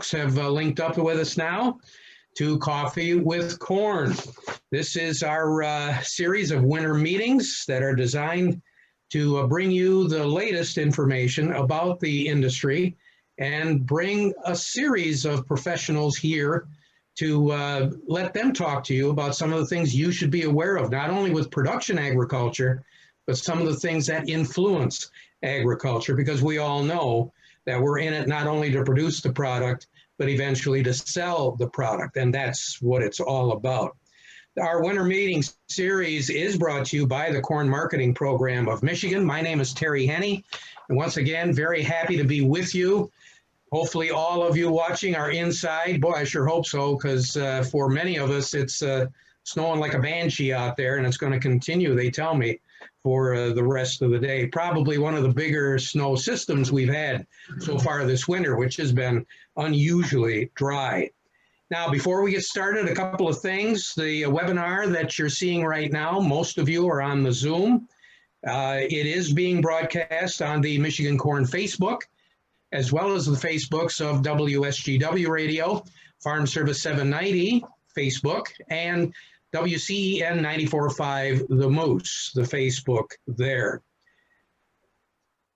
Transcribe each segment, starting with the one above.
folks have linked up with us now to Coffee with Corn. This is our series of winter meetings that are designed to bring you the latest information about the industry and bring a series of professionals here to let them talk to you about some of the things you should be aware of, not only with production agriculture, but some of the things that influence agriculture, because we all know that we're in it not only to produce the product, but eventually to sell the product, and that's what it's all about. Our winter meeting series is brought to you by the Corn Marketing Program of Michigan. My name is Terry Henney, and once again, very happy to be with you. Hopefully all of you watching are inside. Boy, I sure hope so, because for many of us, it's snowing like a banshee out there, and it's going to continue, they tell me, for the rest of the day. Probably one of the bigger snow systems we've had so far this winter, which has been unusually dry. Now, before we get started, a couple of things. The webinar that you're seeing right now, most of you are on the Zoom. It is being broadcast on the Michigan Corn Facebook, as well as the Facebooks of WSGW Radio, Farm Service 790 Facebook, and WCEN 94.5 The Moose, the Facebook there.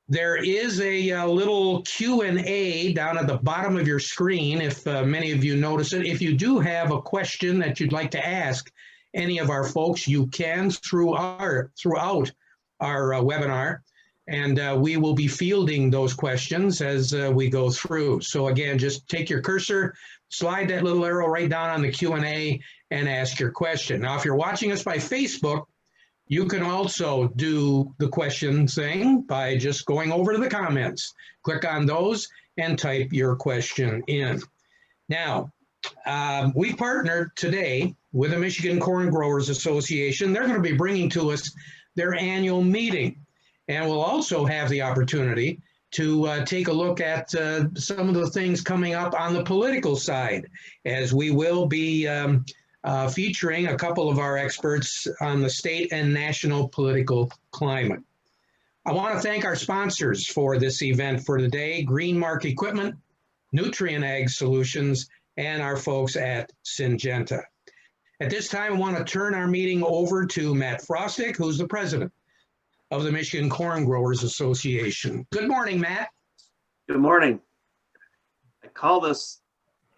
There is a little Q&A down at the bottom of your screen, if many of you notice it. If you do have a question that you'd like to ask any of our folks, you can throughout our webinar, and we will be fielding those questions as we go through. So again, just take your cursor, slide that little arrow right down on the Q&A and ask your question. Now, if you're watching us by Facebook, you can also do the question thing by just going over to the comments. Click on those and type your question in. Now, we partnered today with the Michigan Corn Growers Association. They're going to be bringing to us their annual meeting. And we'll also have the opportunity to take a look at some of the things coming up on the political side, as we will be featuring a couple of our experts on the state and national political climate. I want to thank our sponsors for this event for today: Greenmark Equipment, Nutrient Ag Solutions, and our folks at Syngenta. At this time, I want to turn our meeting over to Matt Frostic, who's the president of the Michigan Corn Growers Association. Good morning, Matt. Good morning. I call this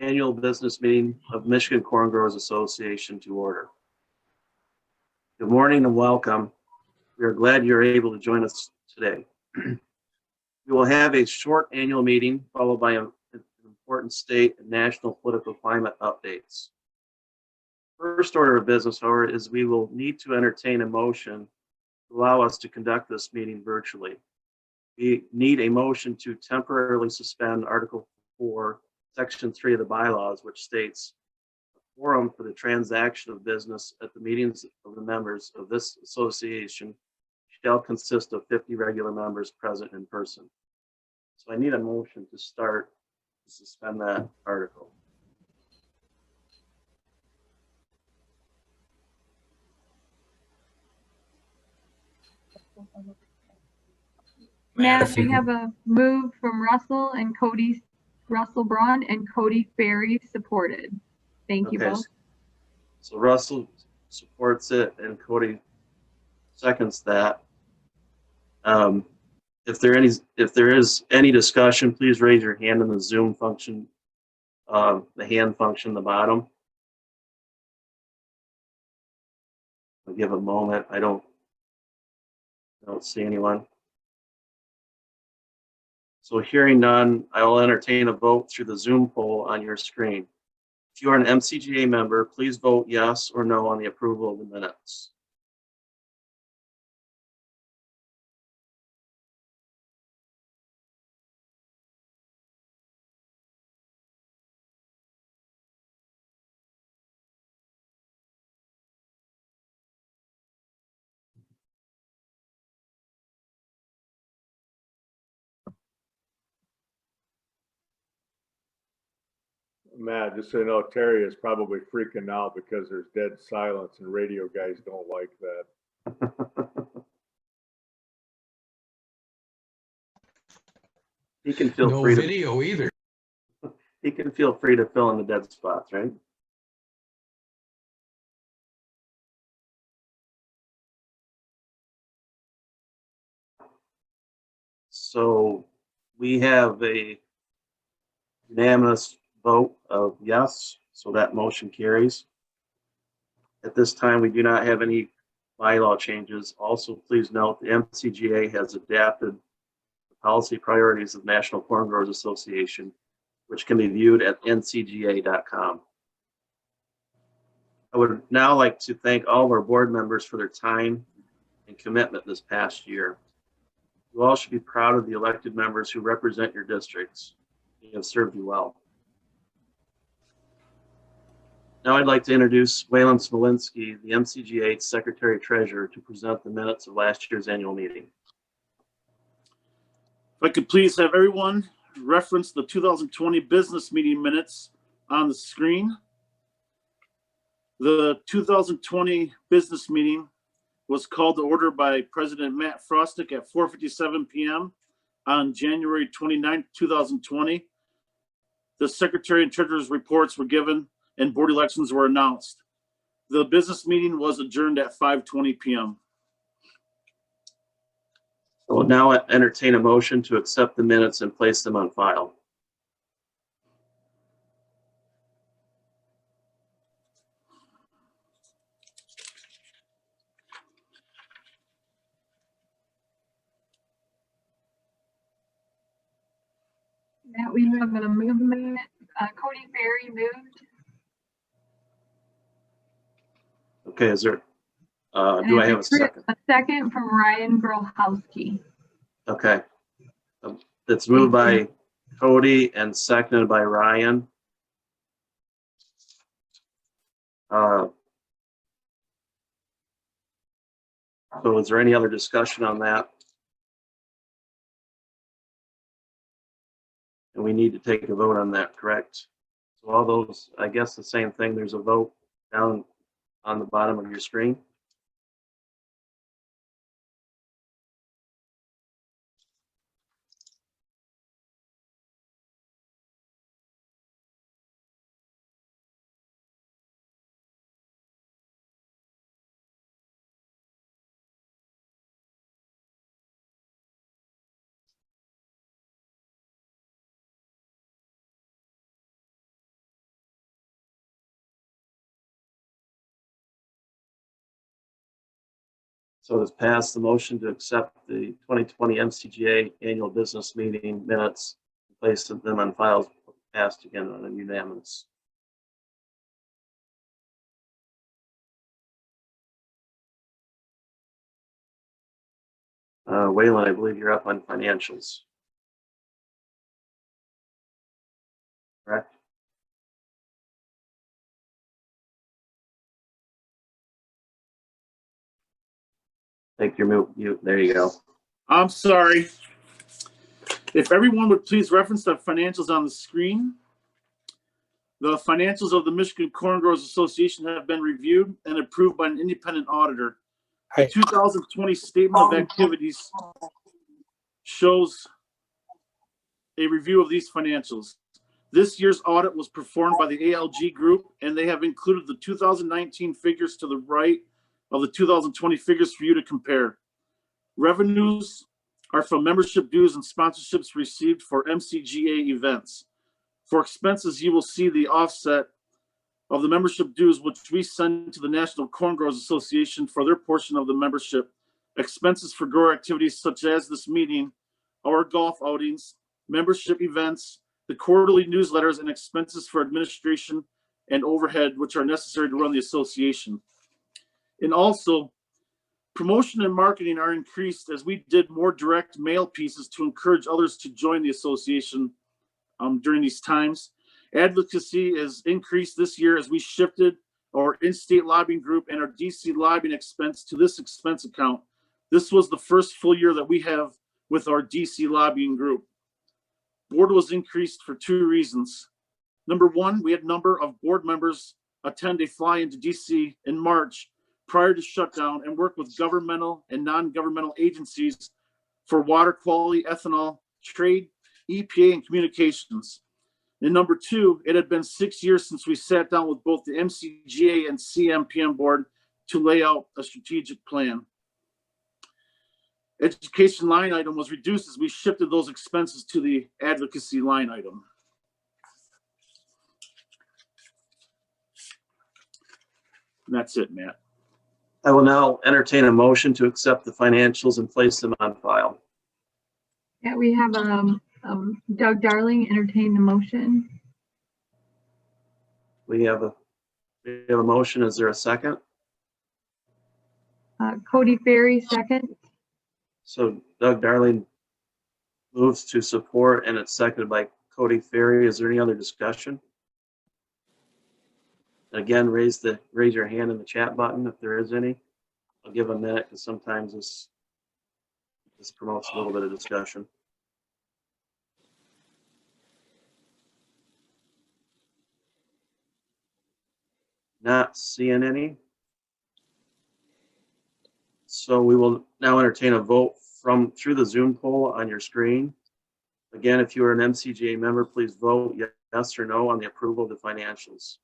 annual business meeting of Michigan Corn Growers Association to order. Good morning and welcome. We are glad you're able to join us today. We will have a short annual meeting followed by important state and national political climate updates. First order of business, however, is we will need to entertain a motion to allow us to conduct this meeting virtually. We need a motion to temporarily suspend Article 4, Section 3 of the bylaws, which states a quorum for the transaction of business at the meetings of the members of this association shall consist of 50 regular members present in person. So I need a motion to start to suspend that article. Matt, I have a move from Russell and Cody, Russell Braun and Cody Ferry supported. Thank you both. So Russell supports it and Cody seconds that. If there is any discussion, please raise your hand in the Zoom function, the hand function at the bottom. I'll give a moment. I don't see anyone. So hearing none, I will entertain a vote through the Zoom poll on your screen. If you are an MCGA member, please vote yes or no on the approval of the minutes. Matt, just so you know, Terry is probably freaking out because there's dead silence and radio guys don't like that. He can feel no free video either. He can feel free to fill in the dead spots, right? So we have a unanimous vote of yes, so that motion carries. At this time, we do not have any bylaw changes. Also, please note the MCGA has adapted the policy priorities of National Corn Growers Association, which can be viewed at ncga.com. I would now like to thank all of our board members for their time and commitment this past year. You all should be proud of the elected members who represent your districts. They have served you well. Now I'd like to introduce Waylon Smolinski, the MCGA Secretary Treasurer, to present the minutes of last year's annual meeting. If I could please have everyone reference the 2020 business meeting minutes on the screen. The 2020 business meeting was called to order by President Matt Frostic at 4:57 p.m. on January 29, 2020. The Secretary and Treasurer's reports were given and board elections were announced. The business meeting was adjourned at 5:20 p.m. I will now entertain a motion to accept the minutes and place them on file. That we have an amendment. Cody Ferry moved. Okay, is there, do I have a second? A second from Ryan Grolhowski. Okay. It's moved by Cody and seconded by Ryan. So is there any other discussion on that? And we need to take a vote on that, correct? So all those, I guess the same thing, there's a vote down on the bottom of your screen. So it's passed the motion to accept the 2020 MCGA annual business meeting minutes, place them on files, passed again on a unanimous. Waylon, I believe you're up on financials. Correct? Take your mute. There you go. I'm sorry. If everyone would please reference the financials on the screen. The financials of the Michigan Corn Growers Association have been reviewed and approved by an independent auditor. The 2020 Statement of Activities shows a review of these financials. This year's audit was performed by the ALG Group, and they have included the 2019 figures to the right of the 2020 figures for you to compare. Revenues are from membership dues and sponsorships received for MCGA events. For expenses, you will see the offset of the membership dues, which we send to the National Corn Growers Association for their portion of the membership. Expenses for grower activities such as this meeting, our golf outings, membership events, the quarterly newsletters, and expenses for administration and overhead, which are necessary to run the association. And also, promotion and marketing are increased as we did more direct mail pieces to encourage others to join the association during these times. Advocacy is increased this year as we shifted our in-state lobbying group and our DC lobbying expense to this expense account. This was the first full year that we have with our DC lobbying group. Board was increased for two reasons. Number one, we had a number of board members attend a fly into DC in March prior to shutdown and work with governmental and non-governmental agencies for water quality, ethanol, trade, EPA, and communications. And number two, it had been 6 years since we sat down with both the MCGA and CMPM board to lay out a strategic plan. Education line item was reduced as we shifted those expenses to the advocacy line item. And that's it, Matt. I will now entertain a motion to accept the financials and place them on file. Yeah, we have Doug Darling entertain the motion. We have a motion. Is there a second? Cody Ferry, second. So Doug Darling moves to support, and it's seconded by Cody Ferry. Is there any other discussion? Again, raise your hand in the chat button if there is any. I'll give a minute because sometimes this promotes a little bit of discussion. Not seeing any. So we will now entertain a vote through the Zoom poll on your screen. Again, if you are an MCGA member, please vote yes or no on the approval of the financials.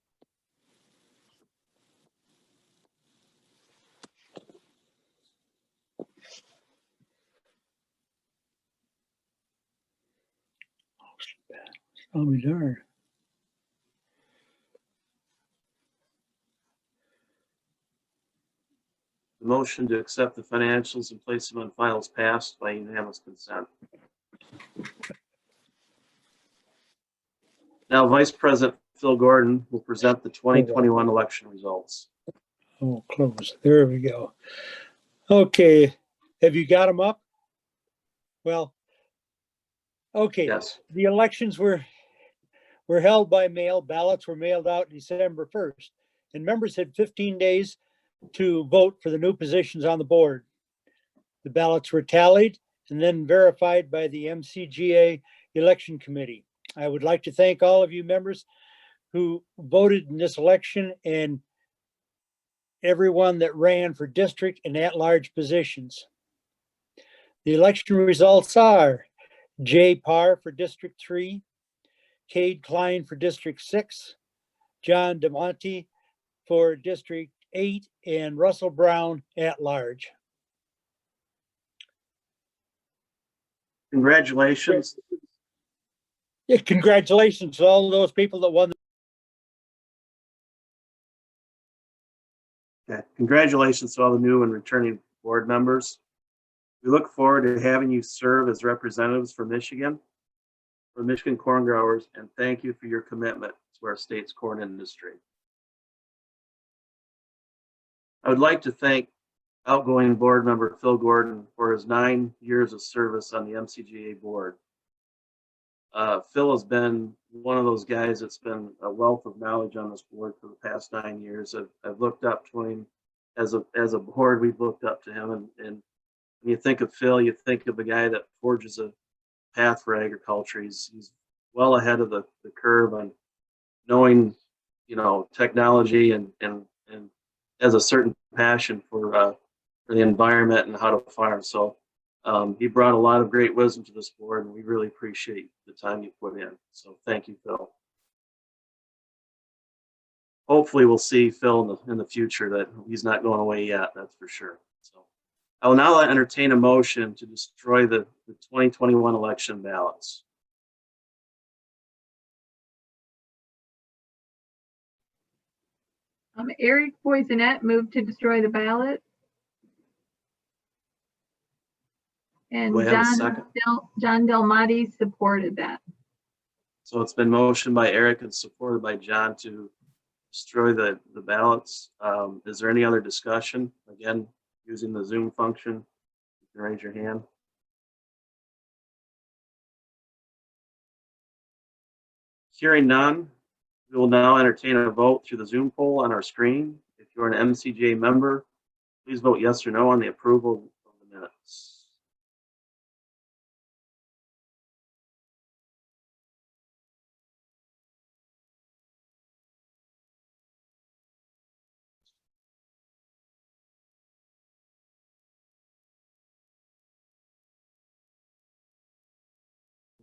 I'll be darned. The motion to accept the financials and place them on file is passed by unanimous consent. Now, Vice President Phil Gordon will present the 2021 election results. Oh, close. There we go. Okay. Have you got them up? Well, okay. Yes. The elections were held by mail. Ballots were mailed out December 1st, and members had 15 days to vote for the new positions on the board. The ballots were tallied and then verified by the MCGA election committee. I would like to thank all of you members who voted in this election and everyone that ran for district and at-large positions. The election results are Jay Parr for District 3, Cade Klein for District 6, John DeMonte for District 8, and Russell Brown at large. Congratulations. Yeah, congratulations to all those people that won. Okay. Congratulations to all the new and returning board members. We look forward to having you serve as representatives for Michigan corn growers, and thank you for your commitment to our state's corn industry. I would like to thank outgoing board member Phil Gordon for his 9 years of service on the MCGA board. Phil has been one of those guys that's been a wealth of knowledge on this board for the past 9 years. I've looked up to him as a board. We've looked up to him, and when you think of Phil, you think of a guy that forges a path for agriculture. He's well ahead of the curve on knowing, technology and has a certain passion for the environment and how to farm. So he brought a lot of great wisdom to this board, and we really appreciate the time you put in. So thank you, Phil. Hopefully we'll see Phil in the future, that he's not going away yet, that's for sure. So I will now entertain a motion to destroy the 2021 election ballots. Eric Boisonette moved to destroy the ballot. And Do I have a second? John DelMonte supported that. So it's been motioned by Eric and supported by John to destroy the ballots. Is there any other discussion? Again, using the Zoom function, you can raise your hand. Hearing none, we will now entertain a vote through the Zoom poll on our screen. If you're an MCGA member, please vote yes or no on the approval of the minutes.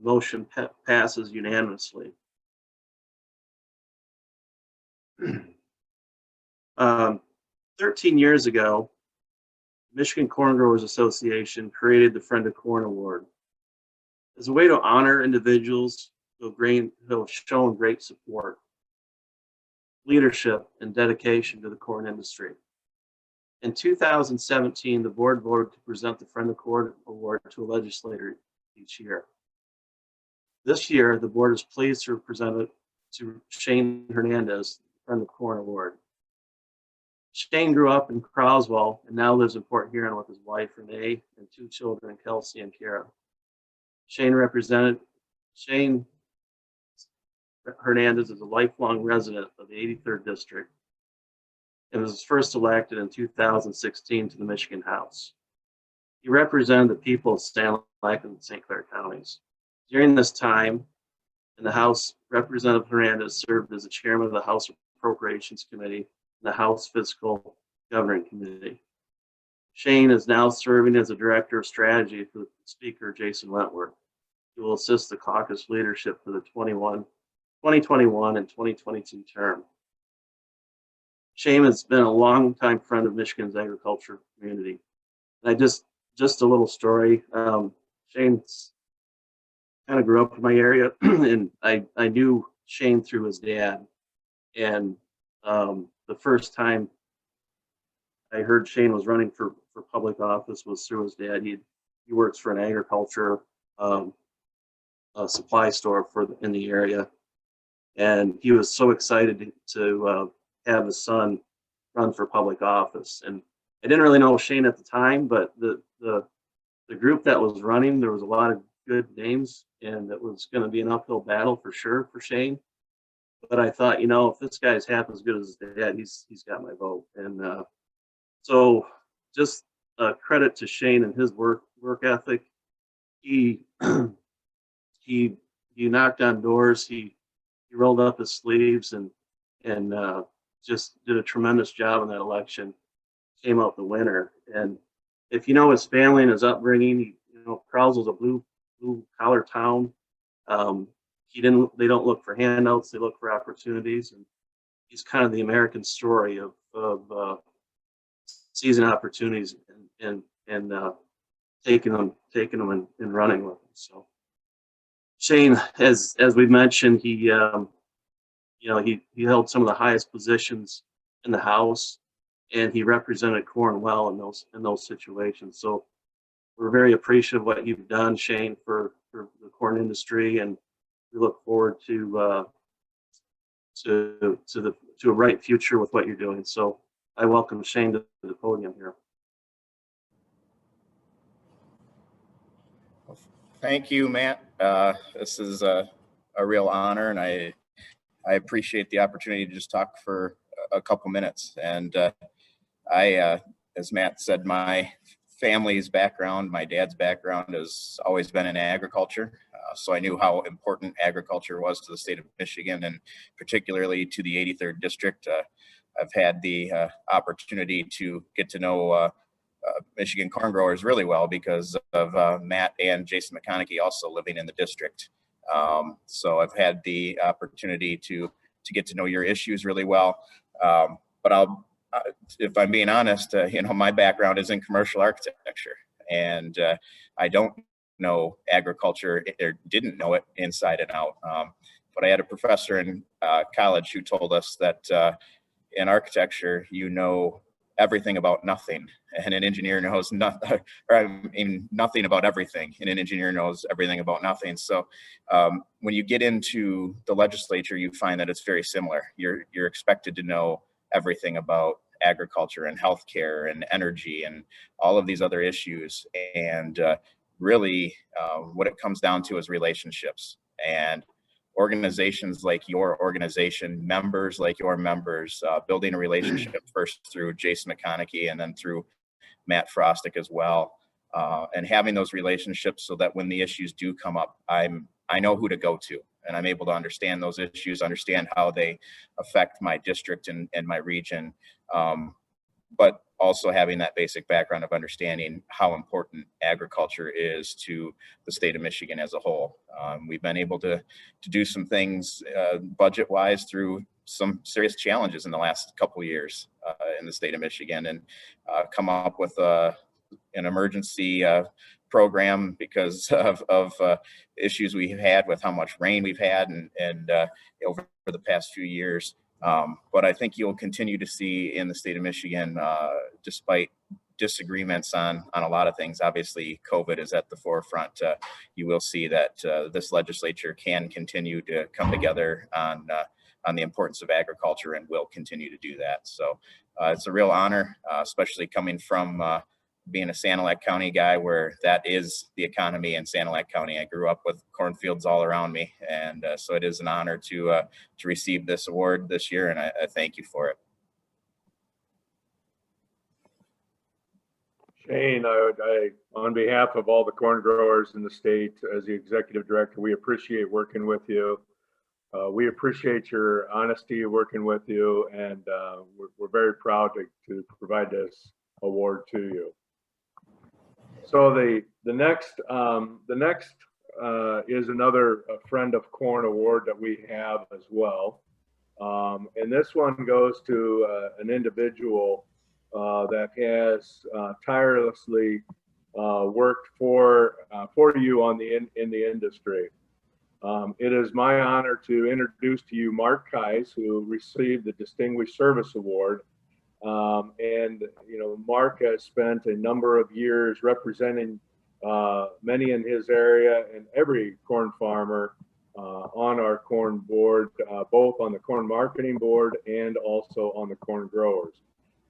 Motion passes unanimously. 13 years ago, Michigan Corn Growers Association created the Friend of Corn Award as a way to honor individuals who have shown great support, leadership, and dedication to the corn industry. In 2017, the board voted to present the Friend of Corn Award to a legislator each year. This year, the board is pleased to present it to Shane Hernandez, Friend of Corn Award. Shane grew up in Croswell and now lives in Port Huron with his wife, Renee, and 2 children, Kelsey and Kara. Shane Hernandez is a lifelong resident of the 83rd District and was first elected in 2016 to the Michigan House. He represented the people of Sanilac and St. Clair counties. During this time in the House, Representative Hernandez served as the chairman of the House Appropriations Committee and the House Fiscal Governing Committee. Shane is now serving as a director of strategy for the Speaker, Jason Wentworth. He will assist the caucus leadership for the 2021 and 2022 term. Shane has been a longtime friend of Michigan's agriculture community. And just a little story. Shane's kind of grew up in my area, and I knew Shane through his dad. And the first time I heard Shane was running for public office was through his dad. He works for an agriculture supply store in the area, and he was so excited to have his son run for public office. And I didn't really know Shane at the time, but the group that was running, there was a lot of good names, and it was going to be an uphill battle for sure for Shane. But I thought, if this guy's half as good as his dad, he's got my vote. And so just credit to Shane and his work ethic. He knocked on doors. He rolled up his sleeves and just did a tremendous job in that election. Came out the winner. And if you know his family and his upbringing, Croswell's a blue collar town. They don't look for handouts, they look for opportunities, and he's kind of the American story of seizing opportunities and taking them and running with them. So Shane, as we mentioned, he held some of the highest positions in the House, and he represented corn well in those situations. So we're very appreciative of what you've done, Shane, for the corn industry, and we look forward to a bright future with what you're doing. So I welcome Shane to the podium here. Thank you, Matt. This is a real honor, and I appreciate the opportunity to just talk for a couple minutes. And as Matt said, my family's background, my dad's background has always been in agriculture. So I knew how important agriculture was to the state of Michigan, and particularly to the 83rd District. I've had the opportunity to get to know Michigan corn growers really well because of Matt and Jason McConaughey also living in the district. So I've had the opportunity to get to know your issues really well. But if I'm being honest, my background is in commercial architecture, and I don't know agriculture, or didn't know it inside and out. But I had a professor in college who told us that in architecture, everything about nothing, and an engineer knows nothing, nothing about everything, and an engineer knows everything about nothing. So when you get into the legislature, you find that it's very similar. You're expected to know everything about agriculture and healthcare and energy and all of these other issues. And really what it comes down to is relationships, and organizations like your organization, members like your members, building a relationship first through Jason McConaughey and then through Matt Frostic as well, and having those relationships so that when the issues do come up, I know who to go to, and I'm able to understand those issues, understand how they affect my district and my region, but also having that basic background of understanding how important agriculture is to the state of Michigan as a whole. We've been able to do some things budget-wise through some serious challenges in the last couple of years in the state of Michigan, and come up with an emergency program because of issues we've had with how much rain we've had and over the past few years. But I think you'll continue to see in the state of Michigan, despite disagreements on a lot of things, obviously COVID is at the forefront. You will see that this legislature can continue to come together on the importance of agriculture and will continue to do that. So it's a real honor, especially coming from being a Sanilac County guy, where that is the economy in Sanilac County. I grew up with cornfields all around me, and so it is an honor to receive this award this year, and I thank you for it. Shane, on behalf of all the corn growers in the state, as the executive director, we appreciate working with you. We appreciate your honesty working with you, and we're very proud to provide this award to you. So the next is another Friend of Corn award that we have as well, and this one goes to an individual that has tirelessly worked for you in the industry. It is my honor to introduce to you Mark Kais, who received the Distinguished Service Award. And Mark has spent a number of years representing many in his area and every corn farmer on our corn board, both on the corn marketing board and also on the corn growers.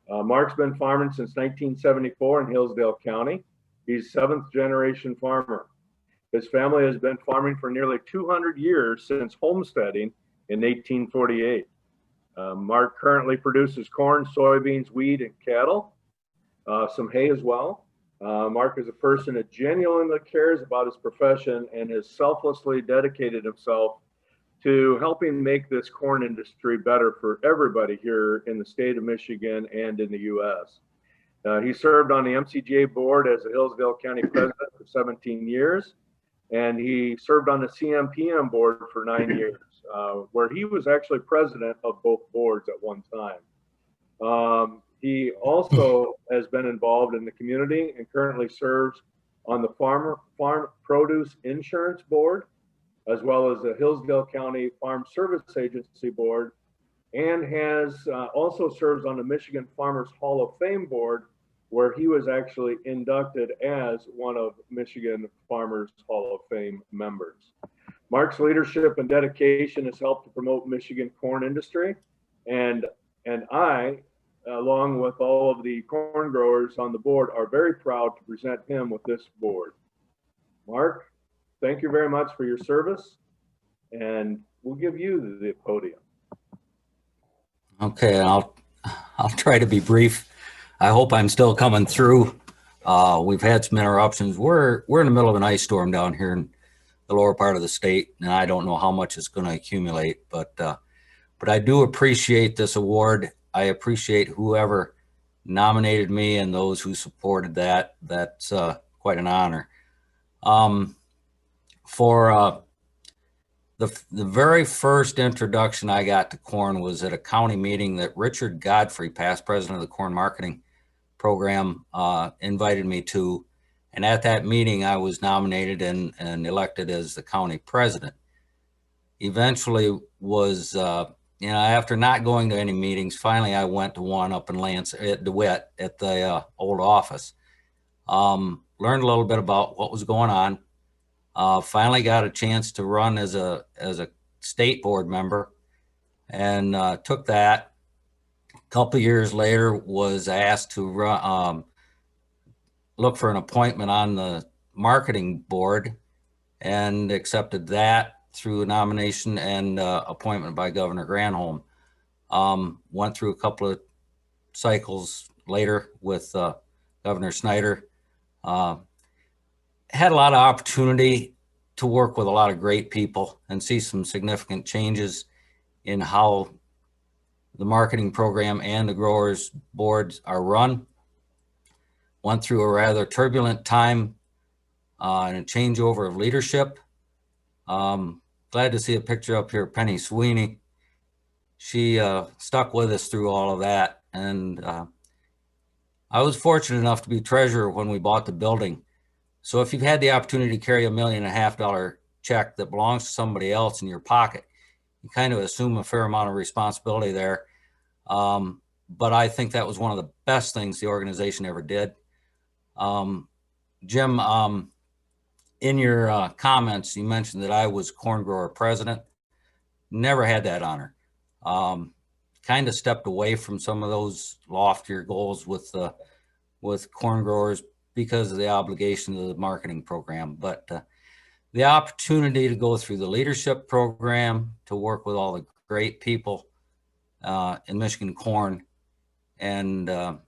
Mark's been farming since 1974 in Hillsdale County. He's 7th generation farmer. His family has been farming for nearly 200 years since homesteading in 1848. Mark currently produces corn, soybeans, wheat, and cattle, some hay as well. Mark is a person that genuinely cares about his profession and has selflessly dedicated himself to helping make this corn industry better for everybody here in the state of Michigan and in the U.S. He served on the MCGA board as a Hillsdale County president for 17 years, and he served on the CMPM board for 9 years, where he was actually president of both boards at one time. He also has been involved in the community and currently serves on the Farm Produce Insurance Board, as well as the Hillsdale County Farm Service Agency Board, and has also serves on the Michigan Farmers Hall of Fame Board, where he was actually inducted as one of Michigan Farmers Hall of Fame members. Mark's leadership and dedication has helped to promote Michigan corn industry, and I, along with all of the corn growers on the board, are very proud to present him with this board. Mark, thank you very much for your service, and we'll give you the podium. Okay, I'll try to be brief. I hope I'm still coming through. We've had some interruptions. We're in the middle of an ice storm down here in the lower part of the state, and I don't know how much it's going to accumulate, but I do appreciate this award. I appreciate whoever nominated me and those who supported that. That's quite an honor. For the very first introduction I got to corn was at a county meeting that Richard Godfrey, past president of the corn marketing program, invited me to. And at that meeting, I was nominated and elected as the county president. Eventually was, after not going to any meetings, finally I went to one up in Lance at DeWitt at the old office. Learned a little bit about what was going on. Finally got a chance to run as a state board member, and took that. A couple of years later, was asked to run, look for an appointment on the marketing board, and accepted that through a nomination and appointment by Governor Granholm. Went through a couple of cycles later with Governor Snyder. Had a lot of opportunity to work with a lot of great people and see some significant changes in how the marketing program and the growers boards are run. Went through a rather turbulent time and a changeover of leadership. Glad to see a picture up here, Penny Sweeney. she stuck with us through all of that. And I was fortunate enough to be treasurer when we bought the building. So if you've had the opportunity to carry $1.5 million check that belongs to somebody else in your pocket, you kind of assume a fair amount of responsibility there. But I think that was one of the best things the organization ever did. Jim, in your comments, you mentioned that I was corn grower president. Never had that honor. Kind of stepped away from some of those loftier goals with corn growers because of the obligation of the marketing program. But the opportunity to go through the leadership program, to work with all the great people in Michigan Corn, and to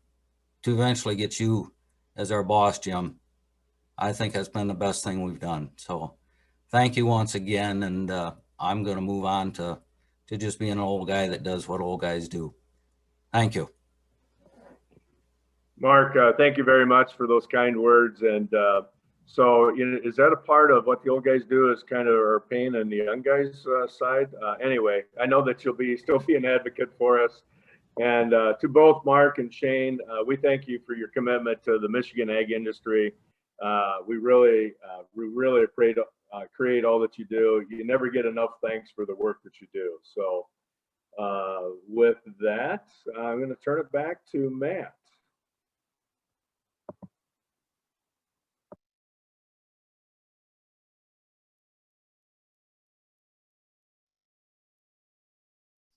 eventually get you as our boss, Jim, I think has been the best thing we've done. So thank you once again. And I'm going to move on to just being an old guy that does what old guys do. Thank you. Mark, thank you very much for those kind words. And so, is that a part of what the old guys do, is kind of our pain on the young guys' side? Anyway, I know that you'll still be an advocate for us. And to both Mark and Shane, we thank you for your commitment to the Michigan ag industry. We really create all that you do. You never get enough thanks for the work that you do. So with that, I'm going to turn it back to Matt.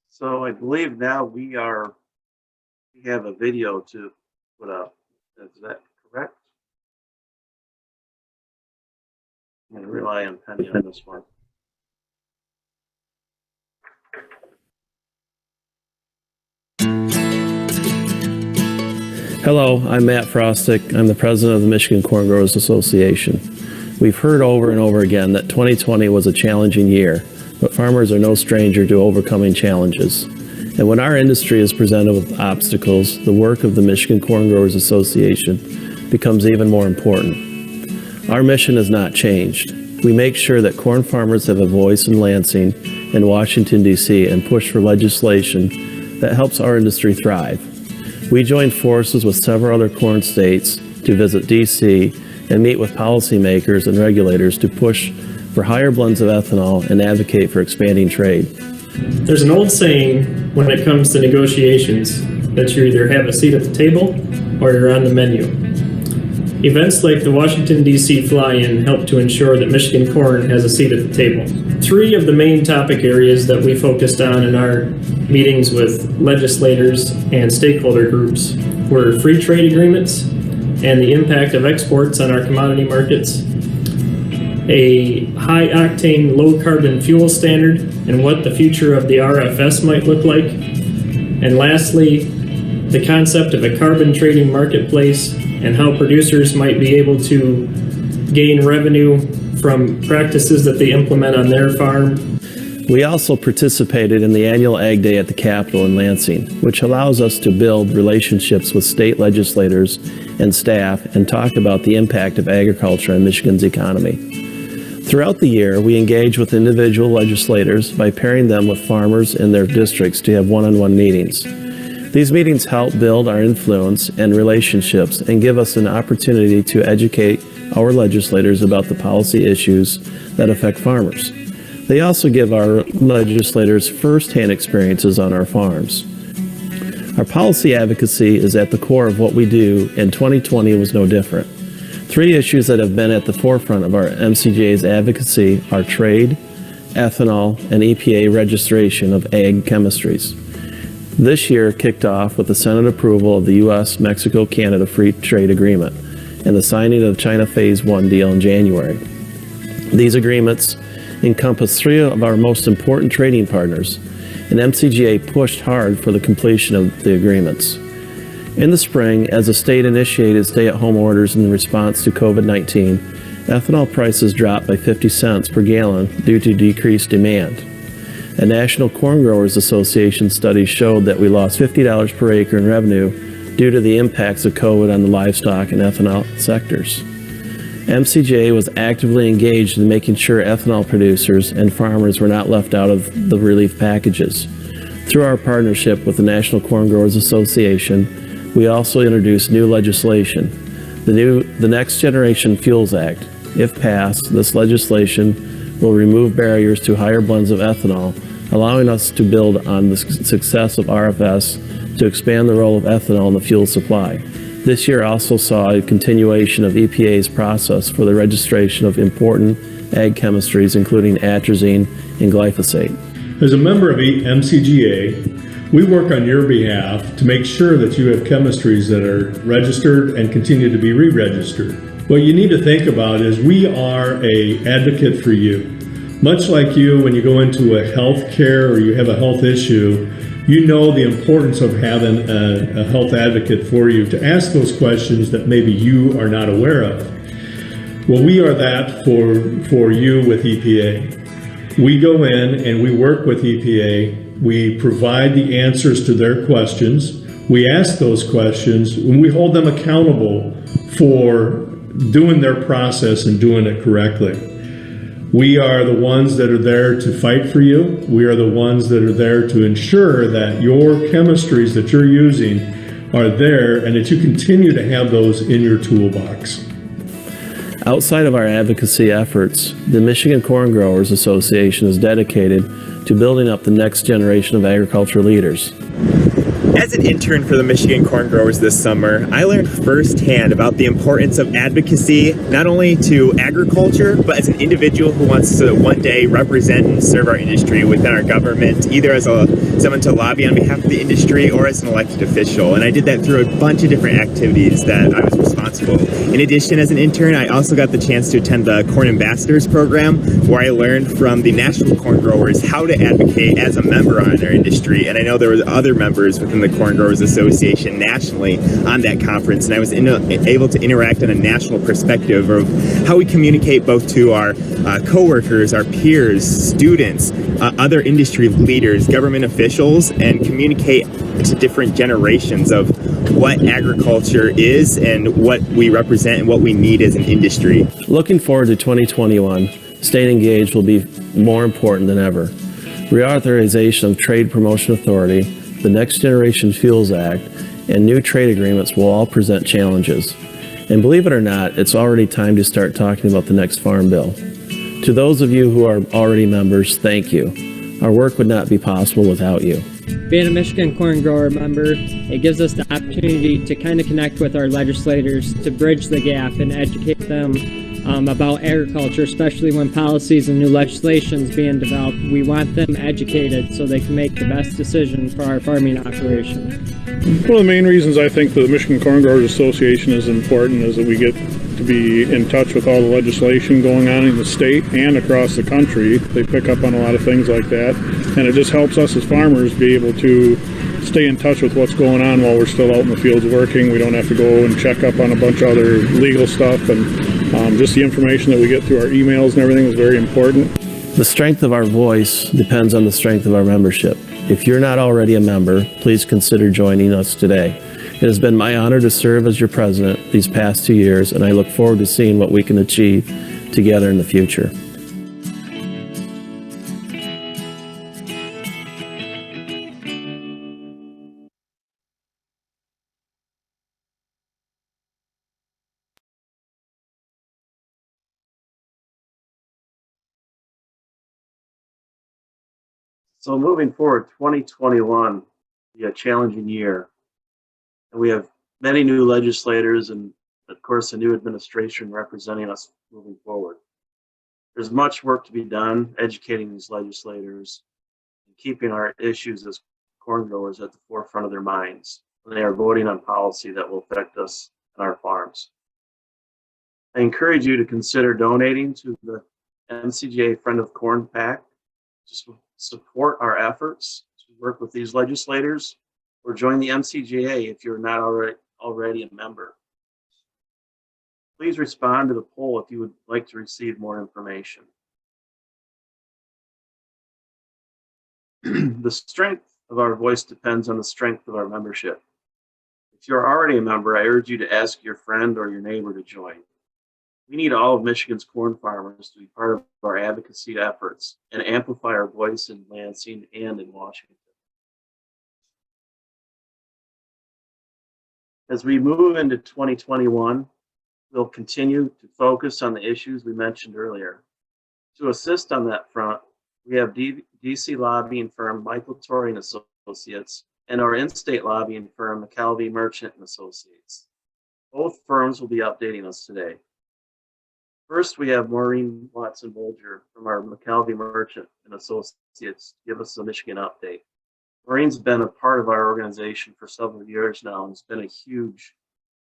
So I believe now we have a video to put up. Is that correct? I'm going to rely on Penny on this one. Hello, I'm Matt Frostick. I'm the president of the Michigan Corn Growers Association. We've heard over and over again that 2020 was a challenging year, but farmers are no stranger to overcoming challenges. And when our industry is presented with obstacles, the work of the Michigan Corn Growers Association becomes even more important. Our mission has not changed. We make sure that corn farmers have a voice in Lansing and Washington, D.C., and push for legislation that helps our industry thrive. We joined forces with several other corn states to visit D.C. and meet with policymakers and regulators to push for higher blends of ethanol and advocate for expanding trade. There's an old saying when it comes to negotiations that you either have a seat at the table or you're on the menu. Events like the Washington, D.C. fly-in help to ensure that Michigan corn has a seat at the table. 3 of the main topic areas that we focused on in our meetings with legislators and stakeholder groups were free trade agreements and the impact of exports on our commodity markets, a high-octane, low-carbon fuel standard and what the future of the RFS might look like, and lastly, the concept of a carbon trading marketplace and how producers might be able to gain revenue from practices that they implement on their farm. We also participated in the annual Ag Day at the Capitol in Lansing, which allows us to build relationships with state legislators and staff and talk about the impact of agriculture on Michigan's economy. Throughout the year, we engage with individual legislators by pairing them with farmers in their districts to have one-on-one meetings. These meetings help build our influence and relationships and give us an opportunity to educate our legislators about the policy issues that affect farmers. They also give our legislators first-hand experiences on our farms. Our policy advocacy is at the core of what we do, and 2020 was no different. 3 issues that have been at the forefront of our MCGA's advocacy are trade, ethanol, and EPA registration of ag chemistries. This year kicked off with the Senate approval of the U.S. Mexico-Canada Free Trade Agreement and the signing of China Phase 1 deal in January. These agreements encompass 3 of our most important trading partners, and MCGA pushed hard for the completion of the agreements. In the spring, as the state initiated stay-at-home orders in response to COVID-19, ethanol prices dropped by 50 cents per gallon due to decreased demand. A National Corn Growers Association study showed that we lost $50 per acre in revenue due to the impacts of COVID on the livestock and ethanol sectors. MCGA was actively engaged in making sure ethanol producers and farmers were not left out of the relief packages. Through our partnership with the National Corn Growers Association, we also introduced new legislation, the Next Generation Fuels Act. If passed, this legislation will remove barriers to higher blends of ethanol, allowing us to build on the success of RFS to expand the role of ethanol in the fuel supply. This year also saw a continuation of EPA's process for the registration of important ag chemistries, including atrazine and glyphosate. As a member of MCGA, we work on your behalf to make sure that you have chemistries that are registered and continue to be re-registered. What you need to think about is we are an advocate for you. Much like you, when you go into a health care or you have a health issue, you know the importance of having a health advocate for you to ask those questions that maybe you are not aware of. Well, we are that for you with EPA. We go in and we work with EPA. We provide the answers to their questions. We ask those questions and we hold them accountable for doing their process and doing it correctly. We are the ones that are there to fight for you. We are the ones that are there to ensure that your chemistries that you're using are there and that you continue to have those in your toolbox. Outside of our advocacy efforts, the Michigan Corn Growers Association is dedicated to building up the next generation of agriculture leaders. As an intern for the Michigan Corn Growers this summer, I learned firsthand about the importance of advocacy, not only to agriculture, but as an individual who wants to one day represent and serve our industry within our government, either as someone to lobby on behalf of the industry or as an elected official. And I did that through a bunch of different activities that I was responsible. In addition, as an intern, I also got the chance to attend the Corn Ambassadors program, where I learned from the national corn growers how to advocate as a member on our industry. And I know there were other members within the Corn Growers Association nationally on that conference, and I was able to interact in a national perspective of how we communicate both to our coworkers, our peers, students, other industry leaders, government officials, and communicate to different generations of what agriculture is and what we represent and what we need as an industry. Looking forward to 2021, staying engaged will be more important than ever. Reauthorization of Trade Promotion Authority, the Next Generation Fuels Act, and new trade agreements will all present challenges. And believe it or not, it's already time to start talking about the next Farm Bill. To those of you who are already members, thank you. Our work would not be possible without you. Being a Michigan Corn Grower member, it gives us the opportunity to kind of connect with our legislators to bridge the gap and educate them about agriculture, especially when policies and new legislation is being developed. We want them educated so they can make the best decision for our farming operation. One of the main reasons I think the Michigan Corn Growers Association is important is that we get to be in touch with all the legislation going on in the state and across the country. They pick up on a lot of things like that, and it just helps us as farmers be able to stay in touch with what's going on while we're still out in the fields working. We don't have to go and check up on a bunch of other legal stuff, and just the information that we get through our emails and everything is very important. The strength of our voice depends on the strength of our membership. If you're not already a member, please consider joining us today. It has been my honor to serve as your president these past 2 years, and I look forward to seeing what we can achieve together in the future. So moving forward, 2021 will be a challenging year. And we have many new legislators and, of course, a new administration representing us moving forward. There's much work to be done educating these legislators and keeping our issues as corn growers at the forefront of their minds when they are voting on policy that will affect us and our farms. I encourage you to consider donating to the MCGA Friend of Corn PAC. Just support our efforts to work with these legislators, or join the MCGA if you're not already a member. Please respond to the poll if you would like to receive more information. The strength of our voice depends on the strength of our membership. If you're already a member, I urge you to ask your friend or your neighbor to join. We need all of Michigan's corn farmers to be part of our advocacy efforts and amplify our voice in Lansing and in Washington. As we move into 2021, we'll continue to focus on the issues we mentioned earlier. To assist on that front, we have DC lobbying firm Michael Torrey and Associates and our in-state lobbying firm McKelvey Merchant and Associates. Both firms will be updating us today. First, we have Maureen Watson-Bolger from our McKelvey Merchant and Associates to give us a Michigan update. Maureen's been a part of our organization for several years now and has been a huge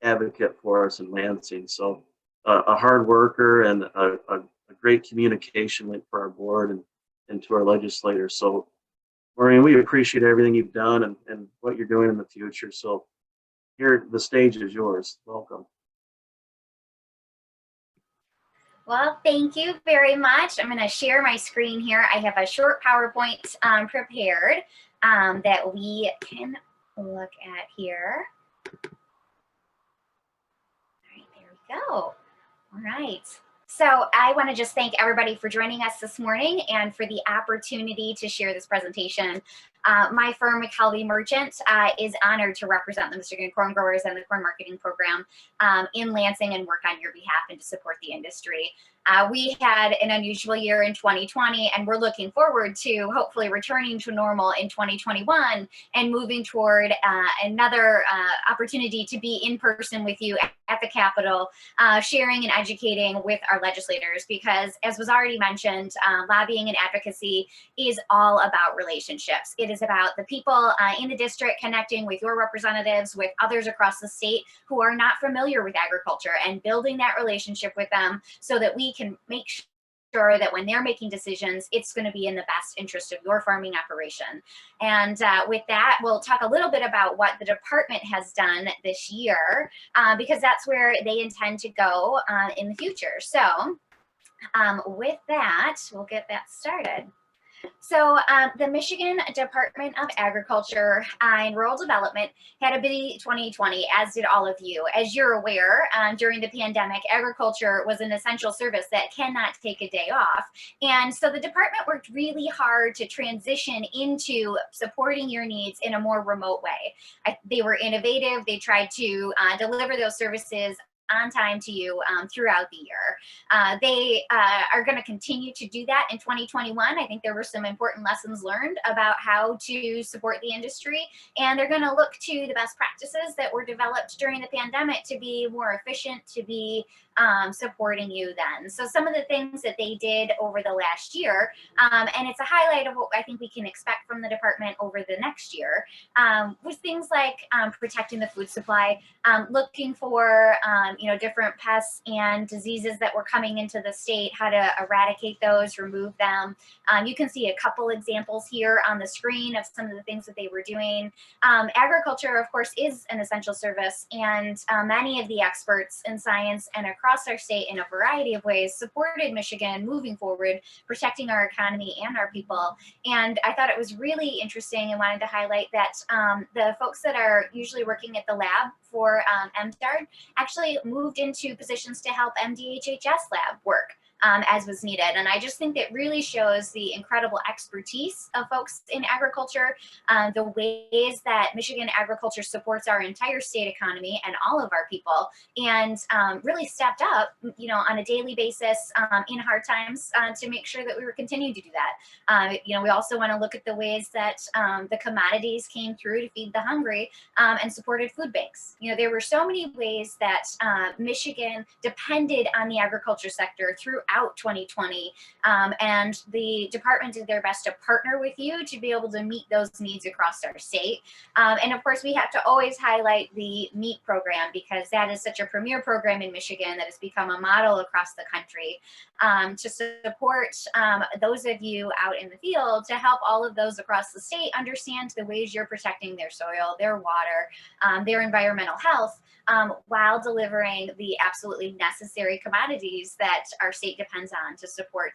advocate for us in Lansing. So a hard worker and a great communication link for our board and to our legislators. So Maureen, we appreciate everything you've done and what you're doing in the future. So here, the stage is yours. Welcome. Well, thank you very much. I'm going to share my screen here. I have a short PowerPoint prepared that we can look at here. All right, there we go. All right. So I want to just thank everybody for joining us this morning and for the opportunity to share this presentation. My firm, McKelvey Merchant, is honored to represent the Michigan corn growers and the corn marketing program in Lansing and work on your behalf and to support the industry. We had an unusual year in 2020, and we're looking forward to hopefully returning to normal in 2021 and moving toward another opportunity to be in person with you at the Capitol, sharing and educating with our legislators, because as was already mentioned, lobbying and advocacy is all about relationships. It is about the people in the district connecting with your representatives, with others across the state who are not familiar with agriculture, and building that relationship with them so that we can make sure that when they're making decisions, it's going to be in the best interest of your farming operation. And with that, we'll talk a little bit about what the department has done this year, because that's where they intend to go in the future. So with that, we'll get that started. So the Michigan Department of Agriculture and Rural Development had a busy 2020, as did all of you. As you're aware, during the pandemic, agriculture was an essential service that cannot take a day off. And so the department worked really hard to transition into supporting your needs in a more remote way. They were innovative. They tried to deliver those services on time to you throughout the year. They are going to continue to do that in 2021. I think there were some important lessons learned about how to support the industry, and they're going to look to the best practices that were developed during the pandemic to be more efficient, to be supporting you then. So some of the things that they did over the last year, and it's a highlight of what I think we can expect from the department over the next year, was things like protecting the food supply, looking for different pests and diseases that were coming into the state, how to eradicate those, remove them. You can see a couple examples here on the screen of some of the things that they were doing. Agriculture, of course, is an essential service, and many of the experts in science and across our state in a variety of ways supported Michigan moving forward, protecting our economy and our people. And I thought it was really interesting and wanted to highlight that the folks that are usually working at the lab for MDARD actually moved into positions to help MDHHS lab work as was needed. And I just think that really shows the incredible expertise of folks in agriculture, the ways that Michigan agriculture supports our entire state economy and all of our people, and really stepped up, on a daily basis in hard times to make sure that we were continuing to do that. We also want to look at the ways that the commodities came through to feed the hungry and supported food banks. There were so many ways that Michigan depended on the agriculture sector throughout 2020, and the department did their best to partner with you to be able to meet those needs across our state. And of course, we have to always highlight the meat program, because that is such a premier program in Michigan that has become a model across the country to support those of you out in the field, to help all of those across the state understand the ways you're protecting their soil, their water, their environmental health, while delivering the absolutely necessary commodities that our state depends on to support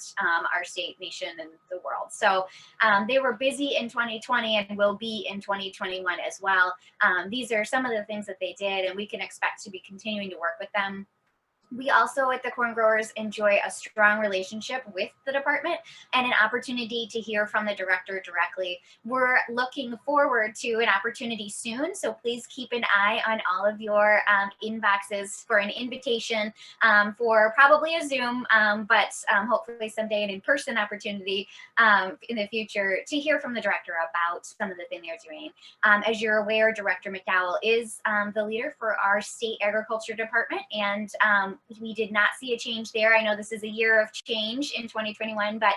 our state, nation, and the world. So they were busy in 2020 and will be in 2021 as well. These are some of the things that they did, and we can expect to be continuing to work with them We also at the Corn Growers enjoy a strong relationship with the department and an opportunity to hear from the director directly. We're looking forward to an opportunity soon, so please keep an eye on all of your inboxes for an invitation for probably a Zoom, but hopefully someday an in-person opportunity in the future to hear from the director about some of the things they're doing. As you're aware, Director McDowell is the leader for our state agriculture department, and we did not see a change there. I know this is a year of change in 2021, but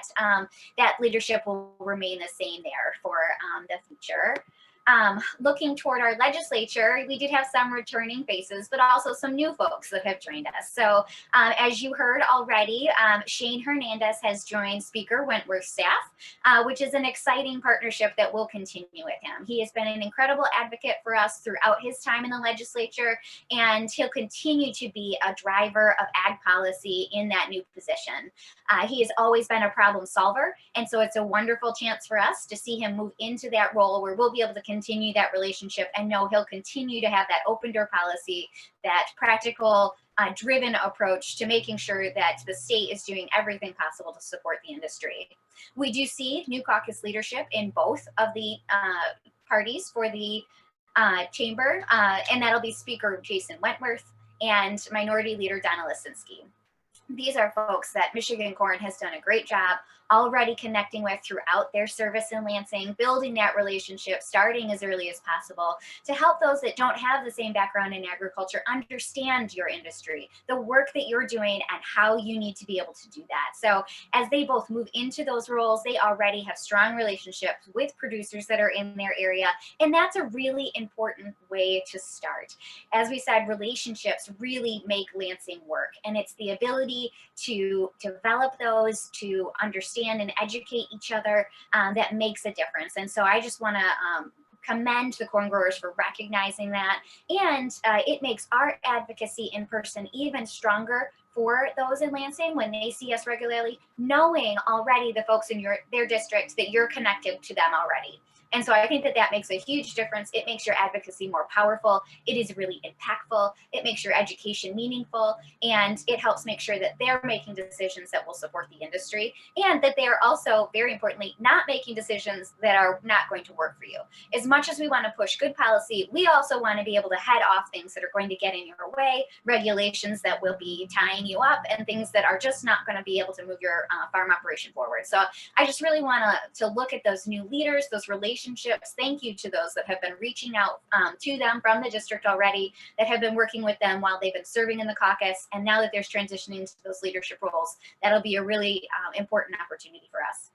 that leadership will remain the same there for the future. Looking toward our legislature, we did have some returning faces, but also some new folks that have joined us. So as you heard already, Shane Hernandez has joined Speaker Wentworth's staff, which is an exciting partnership that will continue with him. He has been an incredible advocate for us throughout his time in the legislature, and he'll continue to be a driver of ag policy in that new position. He has always been a problem solver, and so it's a wonderful chance for us to see him move into that role where we'll be able to continue that relationship and know he'll continue to have that open door policy, that practical driven approach to making sure that the state is doing everything possible to support the industry. We do see new caucus leadership in both of the parties for the chamber, and that'll be Speaker Jason Wentworth and Minority Leader Donna Lisinski. These are folks that Michigan Corn has done a great job already connecting with throughout their service in Lansing, building that relationship, starting as early as possible to help those that don't have the same background in agriculture understand your industry, the work that you're doing, and how you need to be able to do that. So as they both move into those roles, they already have strong relationships with producers that are in their area, and that's a really important way to start. As we said, relationships really make Lansing work, and it's the ability to develop those, to understand and educate each other that makes a difference. And so I just want to commend the corn growers for recognizing that, and it makes our advocacy in person even stronger for those in Lansing when they see us regularly, knowing already the folks in their district that you're connected to them already. And so I think that that makes a huge difference. It makes your advocacy more powerful. It is really impactful. It makes your education meaningful, and it helps make sure that they're making decisions that will support the industry, and that they are also, very importantly, not making decisions that are not going to work for you. As much as we want to push good policy, we also want to be able to head off things that are going to get in your way, regulations that will be tying you up, and things that are just not going to be able to move your farm operation forward. So I just really want to look at those new leaders, those relationships. Thank you to those that have been reaching out to them from the district already, that have been working with them while they've been serving in the caucus. And now that they're transitioning to those leadership roles, that'll be a really important opportunity for us.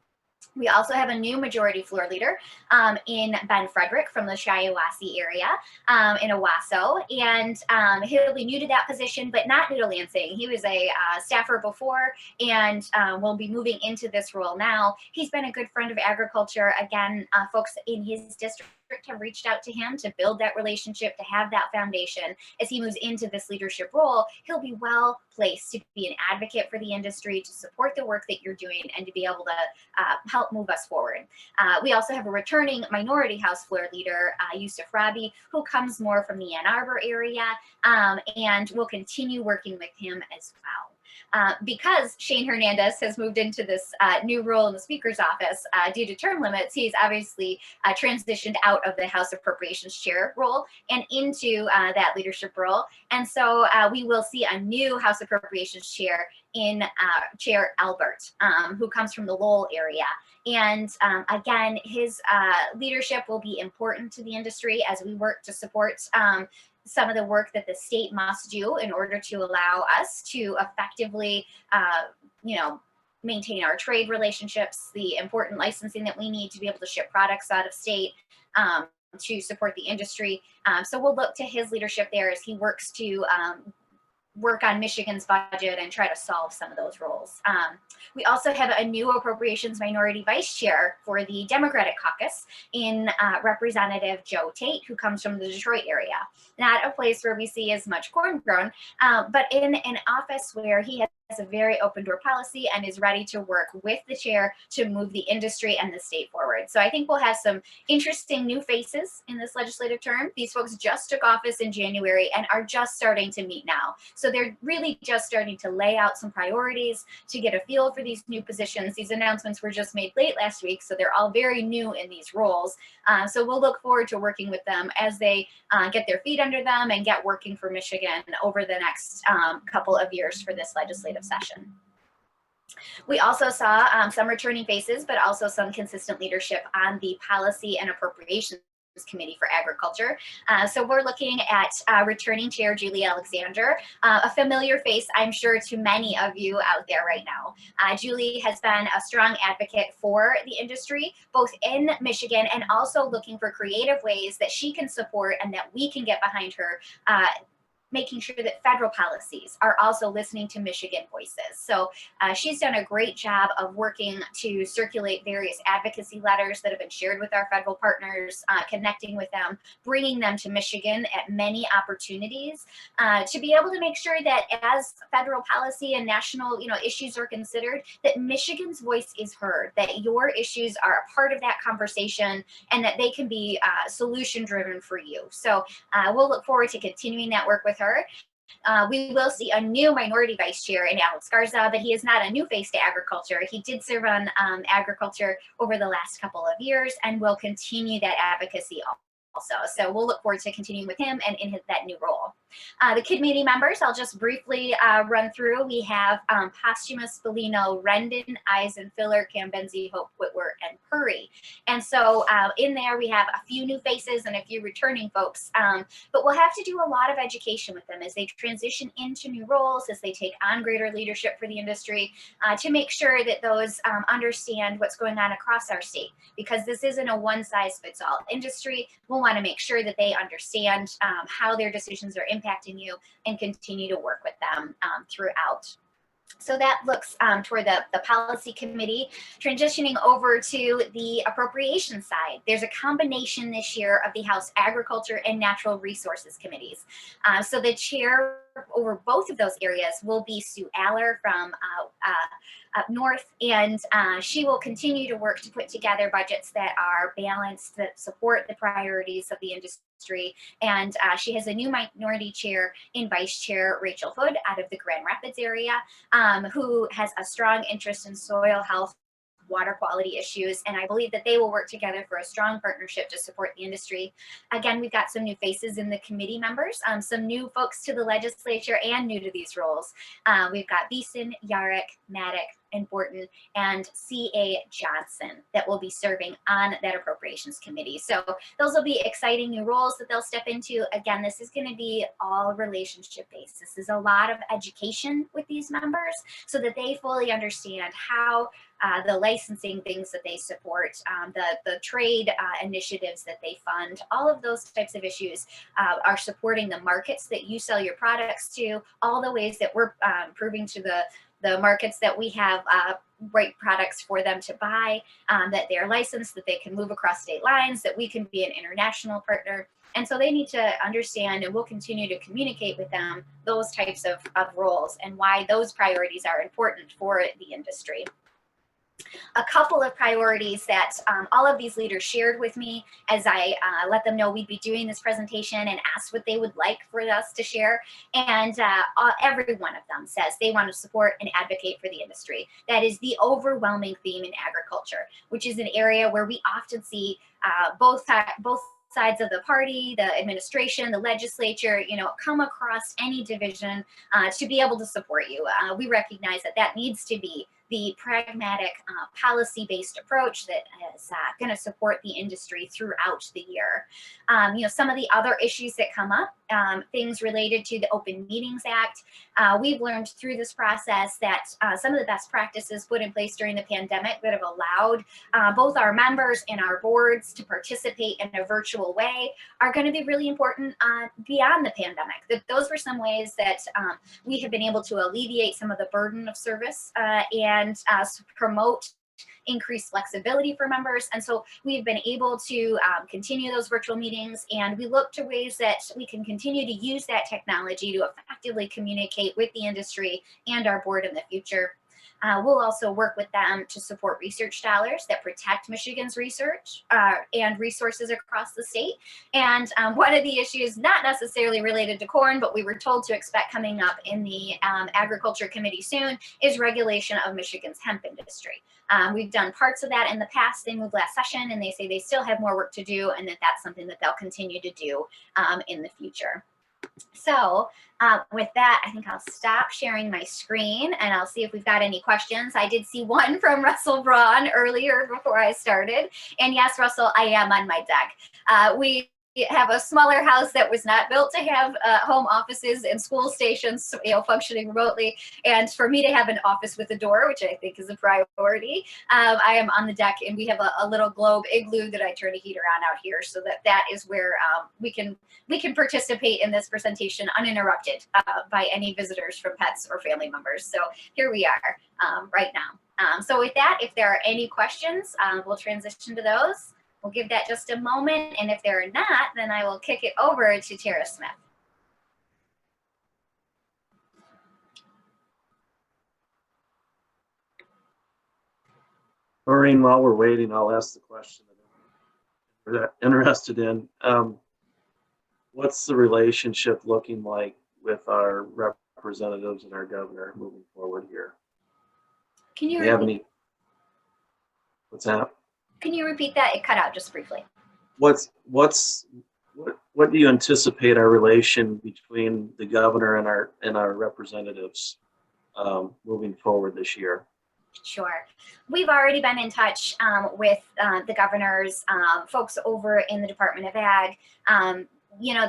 We also have a new majority floor leader in Ben Frederick from the Shiawassee area in Owasso, and he'll be new to that position, but not new to Lansing. He was a staffer before and will be moving into this role now. He's been a good friend of agriculture. Again, folks in his district have reached out to him to build that relationship, to have that foundation. As he moves into this leadership role, he'll be well placed to be an advocate for the industry, to support the work that you're doing, and to be able to help move us forward. We also have a returning minority House floor leader, Yusuf Rabi, who comes more from the Ann Arbor area, and will continue working with him as well. Because Shane Hernandez has moved into this new role in the Speaker's office due to term limits, he's obviously transitioned out of the House Appropriations Chair role and into that leadership role. And so we will see a new House Appropriations Chair in Chair Albert, who comes from the Lowell area. And again, his leadership will be important to the industry as we work to support some of the work that the state must do in order to allow us to effectively, maintain our trade relationships, the important licensing that we need to be able to ship products out of state to support the industry. So we'll look to his leadership there as he works to work on Michigan's budget and try to solve some of those roles. We also have a new appropriations minority vice chair for the Democratic caucus in Representative Joe Tate, who comes from the Detroit area. Not a place where we see as much corn grown, but in an office where he has a very open door policy and is ready to work with the chair to move the industry and the state forward. So I think we'll have some interesting new faces in this legislative term. These folks just took office in January and are just starting to meet now. So they're really just starting to lay out some priorities to get a feel for these new positions. These announcements were just made late last week, so they're all very new in these roles. So we'll look forward to working with them as they get their feet under them and get working for Michigan over the next couple of years for this legislative session. We also saw some returning faces, but also some consistent leadership on the Policy and Appropriations Committee for Agriculture. So we're looking at returning Chair Julie Alexander, a familiar face, I'm sure, to many of you out there right now. Julie has been a strong advocate for the industry, both in Michigan and also looking for creative ways that she can support and that we can get behind her, making sure that federal policies are also listening to Michigan voices. So she's done a great job of working to circulate various advocacy letters that have been shared with our federal partners, connecting with them, bringing them to Michigan at many opportunities to be able to make sure that as federal policy and national issues are considered, that Michigan's voice is heard, that your issues are a part of that conversation and that they can be solution driven for you. So we'll look forward to continuing that work with her. We will see a new minority vice chair in Alex Garza, but he is not a new face to agriculture. He did serve on agriculture over the last couple of years and will continue that advocacy also. So we'll look forward to continuing with him and in that new role. The committee members, I'll just briefly run through. We have Posthumous, Bellino, Rendon, Eisen, Filler, Cambenzi, Hope, Whitwer, and Purry. And so in there we have a few new faces and a few returning folks, but we'll have to do a lot of education with them as they transition into new roles, as they take on greater leadership for the industry, to make sure that those understand what's going on across our state, because this isn't a one-size-fits-all industry. We'll want to make sure that they understand how their decisions are impacting you and continue to work with them throughout. So that looks toward the policy committee. Transitioning over to the appropriation side, there's a combination this year of the House Agriculture and Natural Resources Committees. So the chair over both of those areas will be Sue Aller from up north, and she will continue to work to put together budgets that are balanced, that support the priorities of the industry. And she has a new minority chair in Vice Chair Rachel Hood out of the Grand Rapids area, who has a strong interest in soil health, water quality issues, and I believe that they will work together for a strong partnership to support the industry. Again, we've got some new faces in the committee members, some new folks to the legislature and new to these roles. We've got Beeson, Yarrick, Maddock, and Borton, and C.A. Johnson that will be serving on that appropriations committee. So those will be exciting new roles that they'll step into. Again, this is going to be all relationship based. This is a lot of education with these members so that they fully understand how the licensing things that they support, the trade initiatives that they fund, all of those types of issues are supporting the markets that you sell your products to, all the ways that we're proving to the markets that we have right products for them to buy, that they're licensed, that they can move across state lines, that we can be an international partner. And so they need to understand, and we'll continue to communicate with them those types of roles and why those priorities are important for the industry. A couple of priorities that all of these leaders shared with me as I let them know we'd be doing this presentation and asked what they would like for us to share. And every one of them says they want to support and advocate for the industry. That is the overwhelming theme in agriculture, which is an area where we often see both sides of the party, the administration, the legislature, come across any division to be able to support you. We recognize that needs to be the pragmatic, policy-based approach that is going to support the industry throughout the year. Some of the other issues that come up, things related to the Open Meetings Act. We've learned through this process that some of the best practices put in place during the pandemic that have allowed both our members and our boards to participate in a virtual way are going to be really important beyond the pandemic. Those were some ways that we have been able to alleviate some of the burden of service and promote increased flexibility for members. And so we've been able to continue those virtual meetings, and we look to ways that we can continue to use that technology to effectively communicate with the industry and our board in the future. We'll also work with them to support research dollars that protect Michigan's research and resources across the state. And one of the issues, not necessarily related to corn, but we were told to expect coming up in the Agriculture Committee soon, is regulation of Michigan's hemp industry. We've done parts of that in the past. They moved last session, and they say they still have more work to do, and that's something that they'll continue to do in the future. So with that, I think I'll stop sharing my screen, and I'll see if we've got any questions. I did see one from Russell Braun earlier before I started. And yes, Russell, I am on my deck. We have a smaller house that was not built to have home offices and school stations, functioning remotely. And for me to have an office with a door, which I think is a priority, I am on the deck, and we have a little globe igloo that I turn a heater on out here, so that is where we can participate in this presentation uninterrupted by any visitors from pets or family members. So here we are right now. So with that, if there are any questions, we'll transition to those. We'll give that just a moment, and if there are not, then I will kick it over to Tara Smith. Maureen, while we're waiting, I'll ask the question that we're interested in. What's the relationship looking like with our representatives and our governor moving forward here? Can you have any? What's that? Can you repeat that? It cut out just briefly. What do you anticipate our relation between the governor and our representatives moving forward this year? Sure. We've already been in touch with the governor's folks over in the Department of Ag.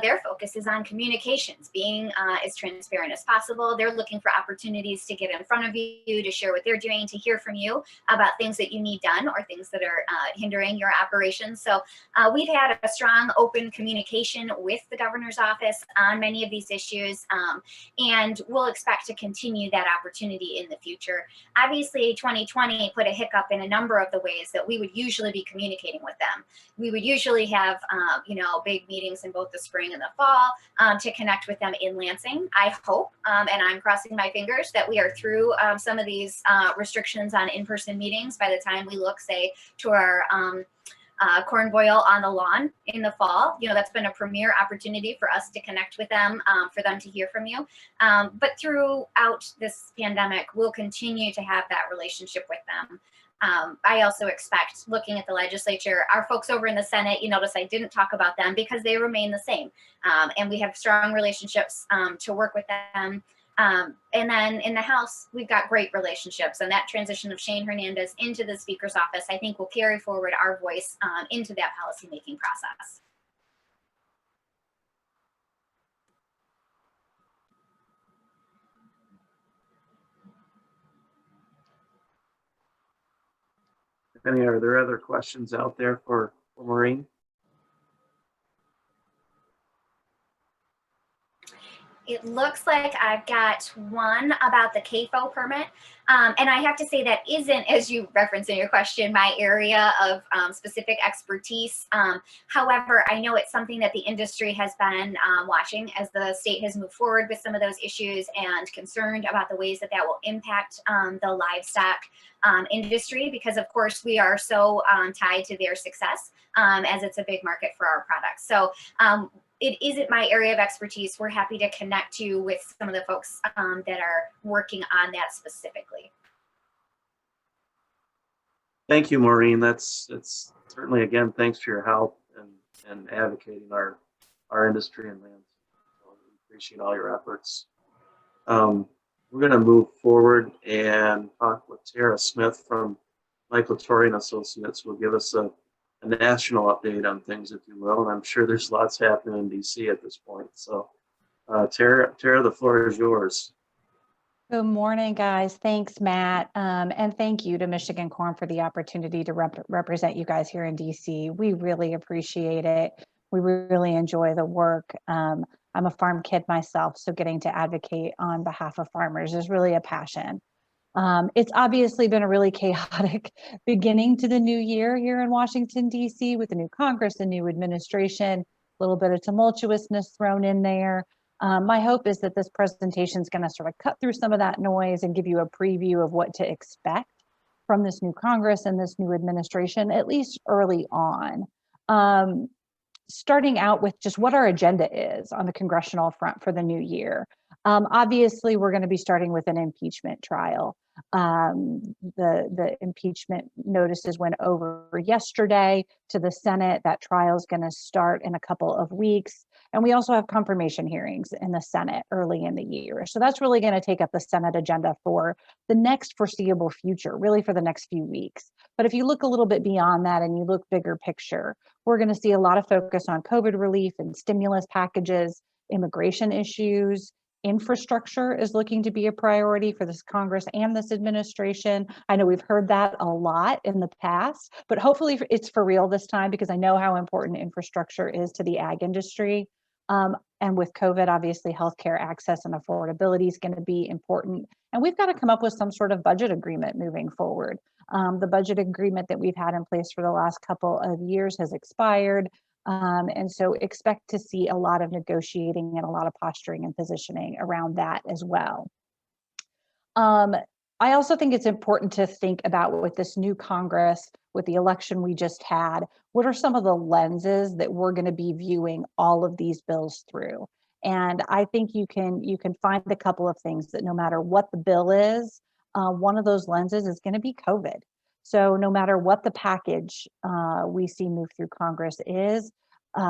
Their focus is on communications, being as transparent as possible. They're looking for opportunities to get in front of you, to share what they're doing, to hear from you about things that you need done or things that are hindering your operations. So we've had a strong, open communication with the governor's office on many of these issues, and we'll expect to continue that opportunity in the future. Obviously, 2020 put a hiccup in a number of the ways that we would usually be communicating with them. We would usually have, big meetings in both the spring and the fall to connect with them in Lansing. I hope, and I'm crossing my fingers, that we are through some of these restrictions on in-person meetings by the time we look, say, to our corn boil on the lawn in the fall. That's been a premier opportunity for us to connect with them, for them to hear from you. But throughout this pandemic, we'll continue to have that relationship with them. I also expect, looking at the legislature, our folks over in the Senate, you notice I didn't talk about them because they remain the same. And we have strong relationships to work with them. And then in the House, we've got great relationships, and that transition of Shane Hernandez into the Speaker's office, I think, will carry forward our voice into that policymaking process. Are there other questions out there for Maureen? It looks like I've got one about the CAFO permit. And I have to say that isn't, as you referenced in your question, my area of specific expertise. However, I know it's something that the industry has been watching as the state has moved forward with some of those issues and concerned about the ways that will impact the livestock industry, because of course we are so tied to their success as it's a big market for our products. So it isn't my area of expertise. We're happy to connect you with some of the folks that are working on that specifically. Thank you, Maureen. That's certainly, again, thanks for your help and advocating our industry and land. So we appreciate all your efforts. We're going to move forward and talk with Tara Smith from Michael Torrey and Associates, who will give us a national update on things, if you will. And I'm sure there's lots happening in DC at this point. So Tara, the floor is yours. Good morning, guys. Thanks, Matt. And thank you to Michigan Corn for the opportunity to represent you guys here in DC. We really appreciate it. We really enjoy the work. I'm a farm kid myself, so getting to advocate on behalf of farmers is really a passion. It's obviously been a really chaotic beginning to the new year here in Washington, D.C. with the new Congress, the new administration, a little bit of tumultuousness thrown in there. My hope is that this presentation is going to sort of cut through some of that noise and give you a preview of what to expect from this new Congress and this new administration, at least early on. Starting out with just what our agenda is on the congressional front for the new year. Obviously, we're going to be starting with an impeachment trial. The impeachment notices went over yesterday to the Senate. That trial is going to start in a couple of weeks. And we also have confirmation hearings in the Senate early in the year. So that's really going to take up the Senate agenda for the next foreseeable future, really for the next few weeks. But if you look a little bit beyond that and you look bigger picture, we're going to see a lot of focus on COVID relief and stimulus packages, immigration issues. Infrastructure is looking to be a priority for this Congress and this administration. I know we've heard that a lot in the past, but hopefully it's for real this time, because I know how important infrastructure is to the ag industry. And with COVID, obviously, healthcare access and affordability is going to be important. And we've got to come up with some sort of budget agreement moving forward. The budget agreement that we've had in place for the last couple of years has expired. And so expect to see a lot of negotiating and a lot of posturing and positioning around that as well. I also think it's important to think about with this new Congress, with the election we just had, what are some of the lenses that we're going to be viewing all of these bills through? And I think you can find a couple of things that no matter what the bill is, one of those lenses is going to be COVID. So no matter what the package we see move through Congress is,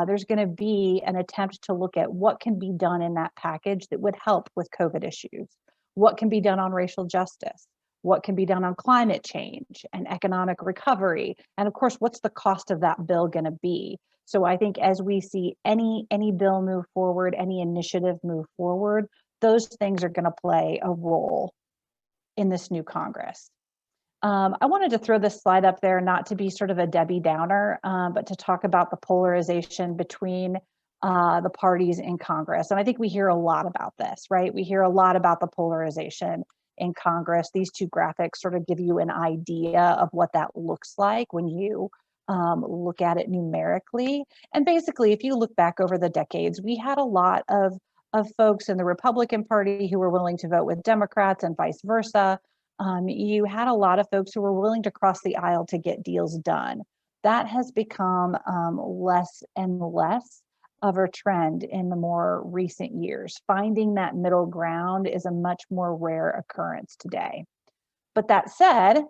there's going to be an attempt to look at what can be done in that package that would help with COVID issues. What can be done on racial justice? What can be done on climate change and economic recovery? And of course, what's the cost of that bill going to be? So I think as we see any bill move forward, any initiative move forward, those things are going to play a role in this new Congress. I wanted to throw this slide up there, not to be sort of a Debbie Downer, but to talk about the polarization between the parties in Congress. And I think we hear a lot about this, right? We hear a lot about the polarization in Congress. These two graphics sort of give you an idea of what that looks like when you look at it numerically. And basically, if you look back over the decades, we had a lot of folks in the Republican Party who were willing to vote with Democrats and vice versa. You had a lot of folks who were willing to cross the aisle to get deals done. That has become less and less of a trend in the more recent years. Finding that middle ground is a much more rare occurrence today. But that said,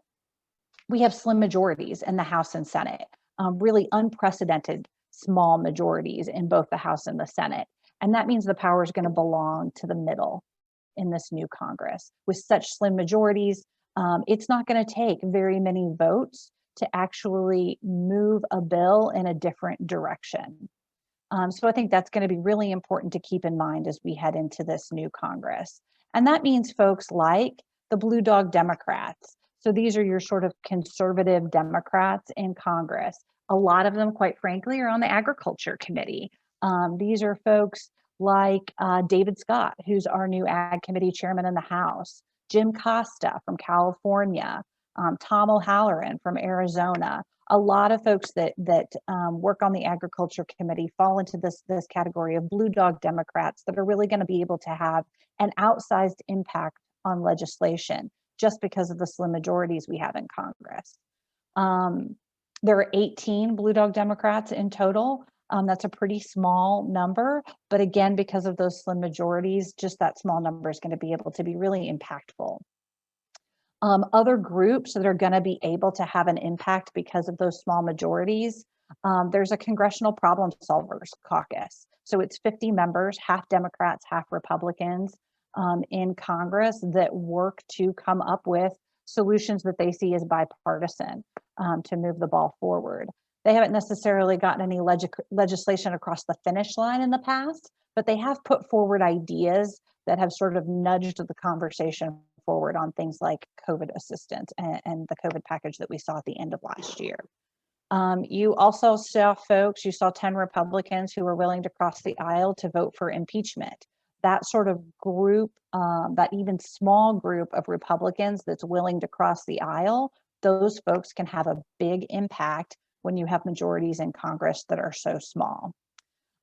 we have slim majorities in the House and Senate, really unprecedented small majorities in both the House and the Senate. And that means the power is going to belong to the middle in this new Congress. With such slim majorities, it's not going to take very many votes to actually move a bill in a different direction. So I think that's going to be really important to keep in mind as we head into this new Congress. And that means folks like the Blue Dog Democrats. So these are your sort of conservative Democrats in Congress. A lot of them, quite frankly, are on the Agriculture Committee. These are folks like David Scott, who's our new Ag Committee chairman in the House, Jim Costa from California, Tom O'Halloran from Arizona. A lot of folks that work on the Agriculture Committee fall into this category of Blue Dog Democrats that are really going to be able to have an outsized impact on legislation just because of the slim majorities we have in Congress. There are 18 Blue Dog Democrats in total. That's a pretty small number, but again, because of those slim majorities, just that small number is going to be able to be really impactful. Other groups that are going to be able to have an impact because of those small majorities, there's a Congressional Problem Solvers Caucus. So it's 50 members, half Democrats, half Republicans in Congress that work to come up with solutions that they see as bipartisan to move the ball forward. They haven't necessarily gotten any legislation across the finish line in the past, but they have put forward ideas that have sort of nudged the conversation forward on things like COVID assistance and the COVID package that we saw at the end of last year. You also saw 10 Republicans who were willing to cross the aisle to vote for impeachment. that sort of group, that even small group of Republicans that's willing to cross the aisle, those folks can have a big impact when you have majorities in Congress that are so small.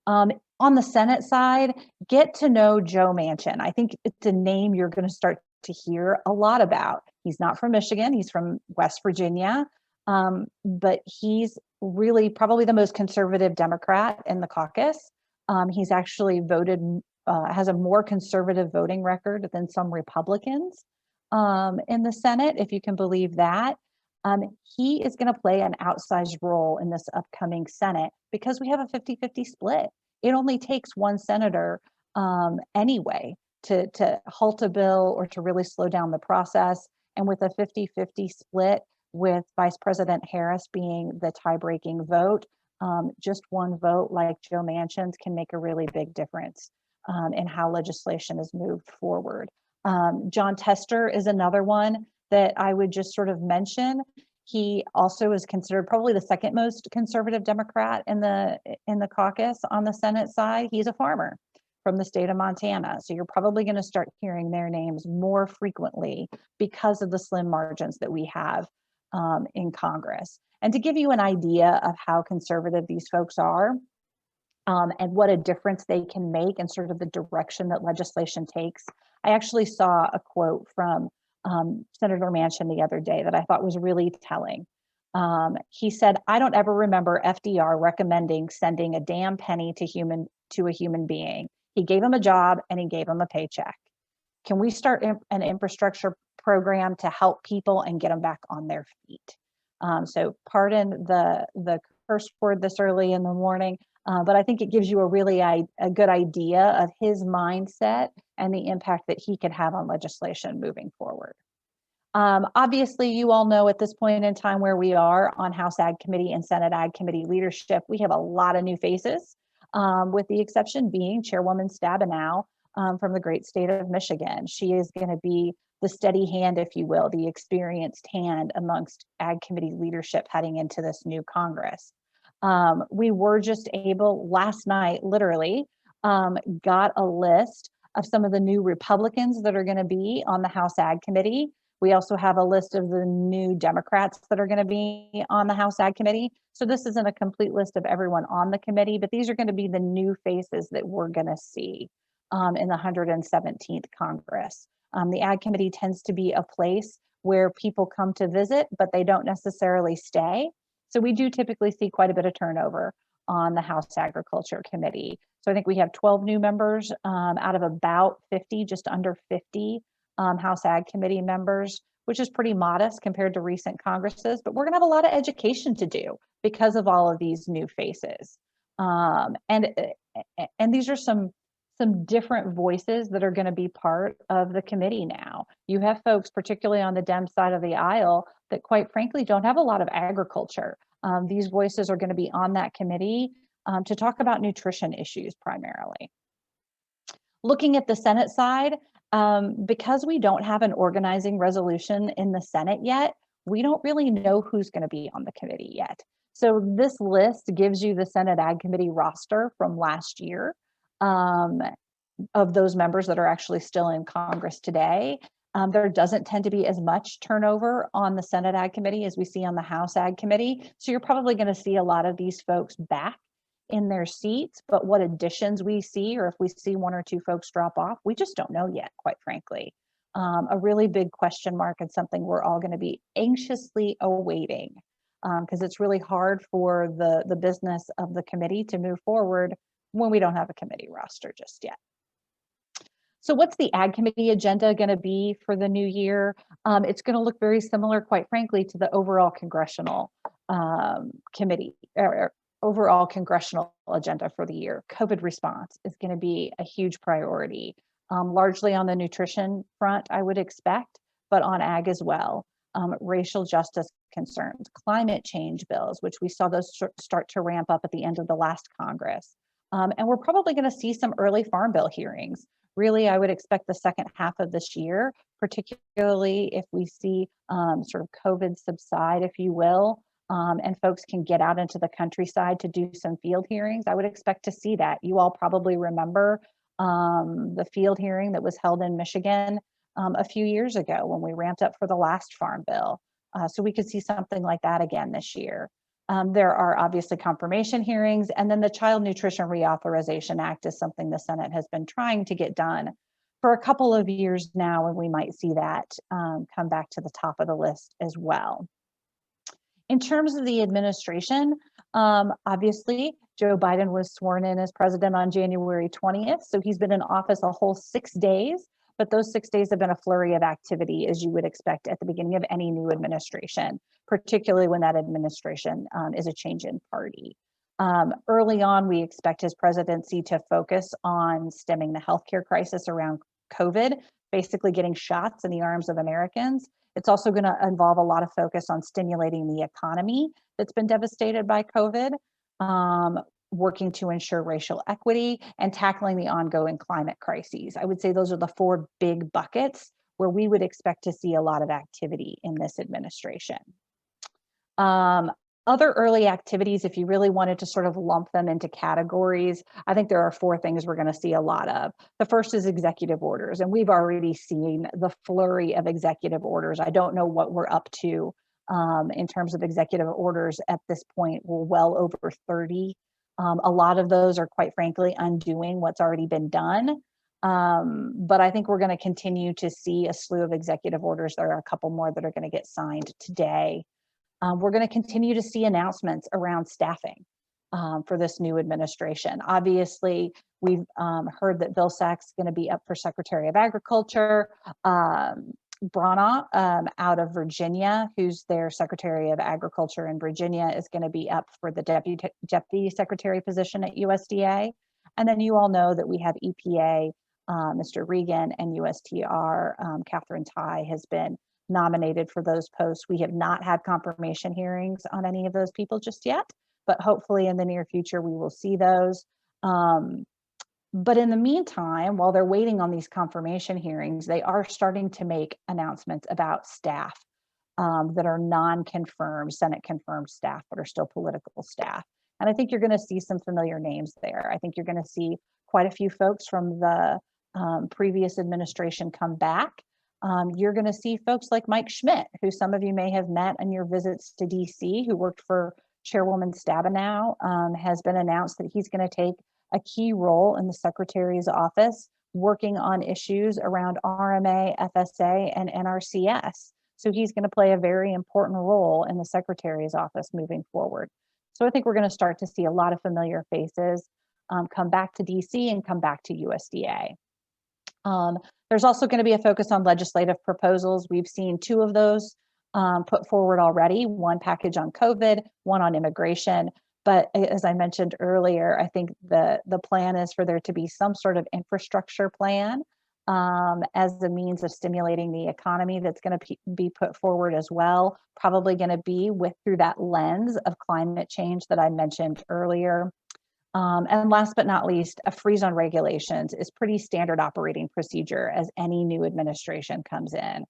On the Senate side, get to know Joe Manchin. I think it's a name you're going to start to hear a lot about. He's not from Michigan, he's from West Virginia, but he's really probably the most conservative Democrat in the caucus. He's actually voted, has a more conservative voting record than some Republicans in the Senate, if you can believe that. He is going to play an outsized role in this upcoming Senate because we have a 50-50 split. It only takes one senator anyway to halt a bill or to really slow down the process. And with a 50-50 split, with Vice President Harris being the tie-breaking vote, just one vote like Joe Manchin's can make a really big difference in how legislation is moved forward. John Tester is another one that I would just sort of mention. He also is considered probably the second most conservative Democrat in the caucus on the Senate side. He's a farmer from the state of Montana. So you're probably going to start hearing their names more frequently because of the slim margins that we have in Congress. And to give you an idea of how conservative these folks are and what a difference they can make and sort of the direction that legislation takes, I actually saw a quote from Senator Manchin the other day that I thought was really telling. He said, "I don't ever remember FDR recommending sending a damn penny to a human being. He gave him a job and he gave him a paycheck. Can we start an infrastructure program to help people and get them back on their feet?" So pardon the curse word this early in the morning, but I think it gives you a good idea of his mindset and the impact that he could have on legislation moving forward. Obviously, you all know at this point in time where we are on House Ag Committee and Senate Ag Committee leadership. We have a lot of new faces, with the exception being Chairwoman Stabenow from the great state of Michigan. She is going to be the steady hand, if you will, the experienced hand amongst Ag Committee leadership heading into this new Congress. We were just able last night, literally, got a list of some of the new Republicans that are going to be on the House Ag Committee. We also have a list of the new Democrats that are going to be on the House Ag Committee. So this isn't a complete list of everyone on the committee, but these are going to be the new faces that we're going to see in the 117th Congress. The Ag Committee tends to be a place where people come to visit, but they don't necessarily stay. So we do typically see quite a bit of turnover on the House Agriculture Committee. So I think we have 12 new members out of about 50, just under 50 House Ag Committee members, which is pretty modest compared to recent Congresses, but we're gonna have a lot of education to do because of all of these new faces. And these are some different voices that are going to be part of the committee now. You have folks, particularly on the Dem side of the aisle, that quite frankly don't have a lot of agriculture. These voices are going to be on that committee to talk about nutrition issues primarily. Looking at the Senate side, because we don't have an organizing resolution in the Senate yet, we don't really know who's going to be on the committee yet. So this list gives you the Senate Ag Committee roster from last year. Of those members that are actually still in Congress today. There doesn't tend to be as much turnover on the Senate Ag Committee as we see on the House Ag Committee. So you're probably going to see a lot of these folks back in their seats, but what additions we see, or if we see one or two folks drop off, we just don't know yet, quite frankly. A really big question mark and something we're all going to be anxiously awaiting because it's really hard for the business of the committee to move forward when we don't have a committee roster just yet. So what's the Ag Committee agenda going to be for the new year? It's going to look very similar, quite frankly, to the overall congressional committee, or overall congressional agenda for the year. COVID response is going to be a huge priority, largely on the nutrition front, I would expect, but on ag as well. Racial justice concerns, climate change bills, which we saw those start to ramp up at the end of the last Congress. And we're probably going to see some early farm bill hearings. Really, I would expect the second half of this year, particularly if we see sort of COVID subside, if you will, and folks can get out into the countryside to do some field hearings. I would expect to see that. You all probably remember the field hearing that was held in Michigan a few years ago when we ramped up for the last farm bill. So we could see something like that again this year. There are obviously confirmation hearings, and then the Child Nutrition Reauthorization Act is something the Senate has been trying to get done for a couple of years now, and we might see that come back to the top of the list as well. In terms of the administration, obviously, Joe Biden was sworn in as president on January 20th, so he's been in office a whole 6 days, but those 6 days have been a flurry of activity, as you would expect at the beginning of any new administration, particularly when that administration is a change in party. Early on, we expect his presidency to focus on stemming the healthcare crisis around COVID, basically getting shots in the arms of Americans. It's also going to involve a lot of focus on stimulating the economy that's been devastated by COVID, working to ensure racial equity, and tackling the ongoing climate crises. I would say those are the 4 big buckets where we would expect to see a lot of activity in this administration. Other early activities, if you really wanted to sort of lump them into categories, I think there are 4 things we're going to see a lot of. The first is executive orders, and we've already seen the flurry of executive orders. I don't know what we're up to in terms of executive orders at this point. We're well over 30. A lot of those are, quite frankly, undoing what's already been done. But I think we're going to continue to see a slew of executive orders. There are a couple more that are going to get signed today. We're going to continue to see announcements around staffing for this new administration. Obviously, we've heard that Bill Sack's is going to be up for Secretary of Agriculture. Brana out of Virginia, who's their Secretary of Agriculture in Virginia, is going to be up for the Deputy Secretary position at USDA. And then you all know that we have EPA, Mr. Regan, and USTR, Catherine Tai has been nominated for those posts. We have not had confirmation hearings on any of those people just yet, but hopefully in the near future we will see those. But in the meantime, while they're waiting on these confirmation hearings, they are starting to make announcements about staff that are non-confirmed, Senate-confirmed staff, but are still political staff. And I think you're going to see some familiar names there. I think you're going to see quite a few folks from the previous administration come back. You're going to see folks like Mike Schmidt, who some of you may have met on your visits to DC, who worked for Chairwoman Stabenow, has been announced that he's going to take a key role in the Secretary's office, working on issues around RMA, FSA, and NRCS. So he's going to play a very important role in the Secretary's office moving forward. So I think we're going to start to see a lot of familiar faces come back to DC and come back to USDA. There's also going to be a focus on legislative proposals. We've seen 2 of those put forward already, one package on COVID, one on immigration. But as I mentioned earlier, I think the plan is for there to be some sort of infrastructure plan as the means of stimulating the economy that's going to be put forward as well, probably going to be through that lens of climate change that I mentioned earlier. And last but not least, a freeze on regulations is pretty standard operating procedure as any new administration comes in.